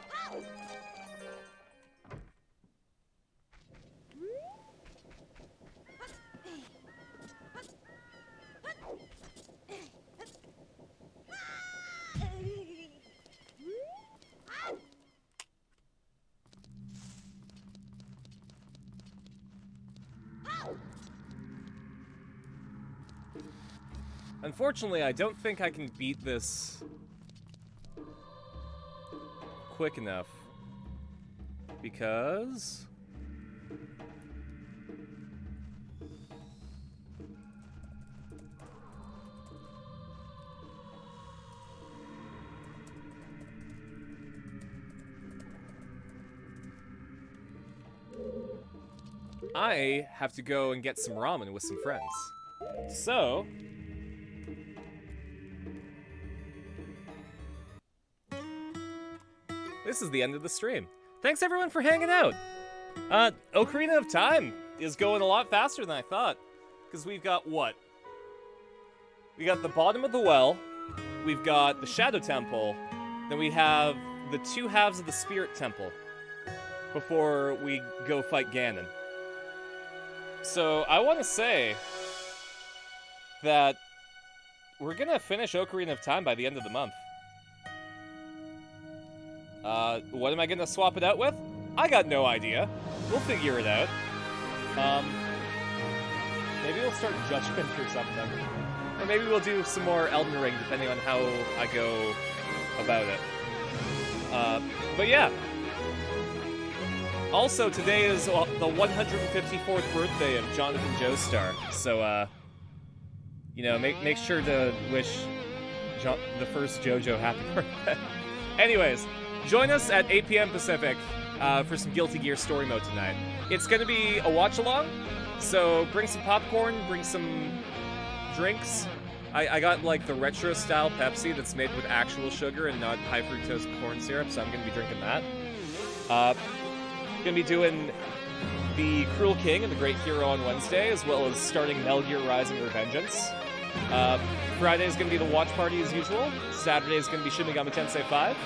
Unfortunately, I don't think I can beat this quick enough. Because... I have to go and get some ramen with some friends. So... this is the end of the stream. Thanks everyone for hanging out. Ocarina of Time is going a lot faster than I thought. Because we've got what? We got the bottom of the well, we've got the Shadow Temple, then we have the two halves of the Spirit Temple before we go fight Ganon. So I want to say that we're gonna finish Ocarina of Time by the end of the month. What am I gonna swap it out with? I got no idea. We'll figure it out. Maybe we'll start Judgment or something. Or maybe we'll do some more Elden Ring, depending on how I go about it. But yeah. Also, today is the 154th birthday of Jonathan Joestar, so, you know, make sure to wish the first JoJo happy birthday. Anyways, join us at 8 p.m. Pacific for some Guilty Gear Story Mode tonight. It's gonna be a watch-along, so bring some popcorn, bring some drinks. I got, like, the retro-style Pepsi that's made with actual sugar and not high-fructose corn syrup, so I'm gonna be drinking that. Gonna be doing the Cruel King and the Great Hero on Wednesday, as well as starting Metal Gear Rising Revengeance. Friday is gonna be the watch party as usual. Saturday is gonna be Shin Megami Tensei 5.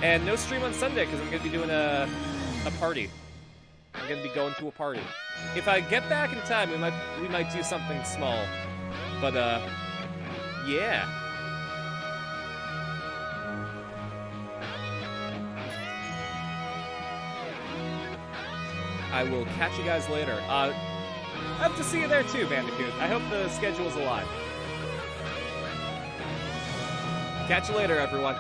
And no stream on Sunday, because I'm gonna be doing a party. I'm gonna be going to a party. If I get back in time, we might do something small. But, yeah. I will catch you guys later. I hope to see you there too, Bandicoot. I hope the schedule's alive. Catch you later, everyone.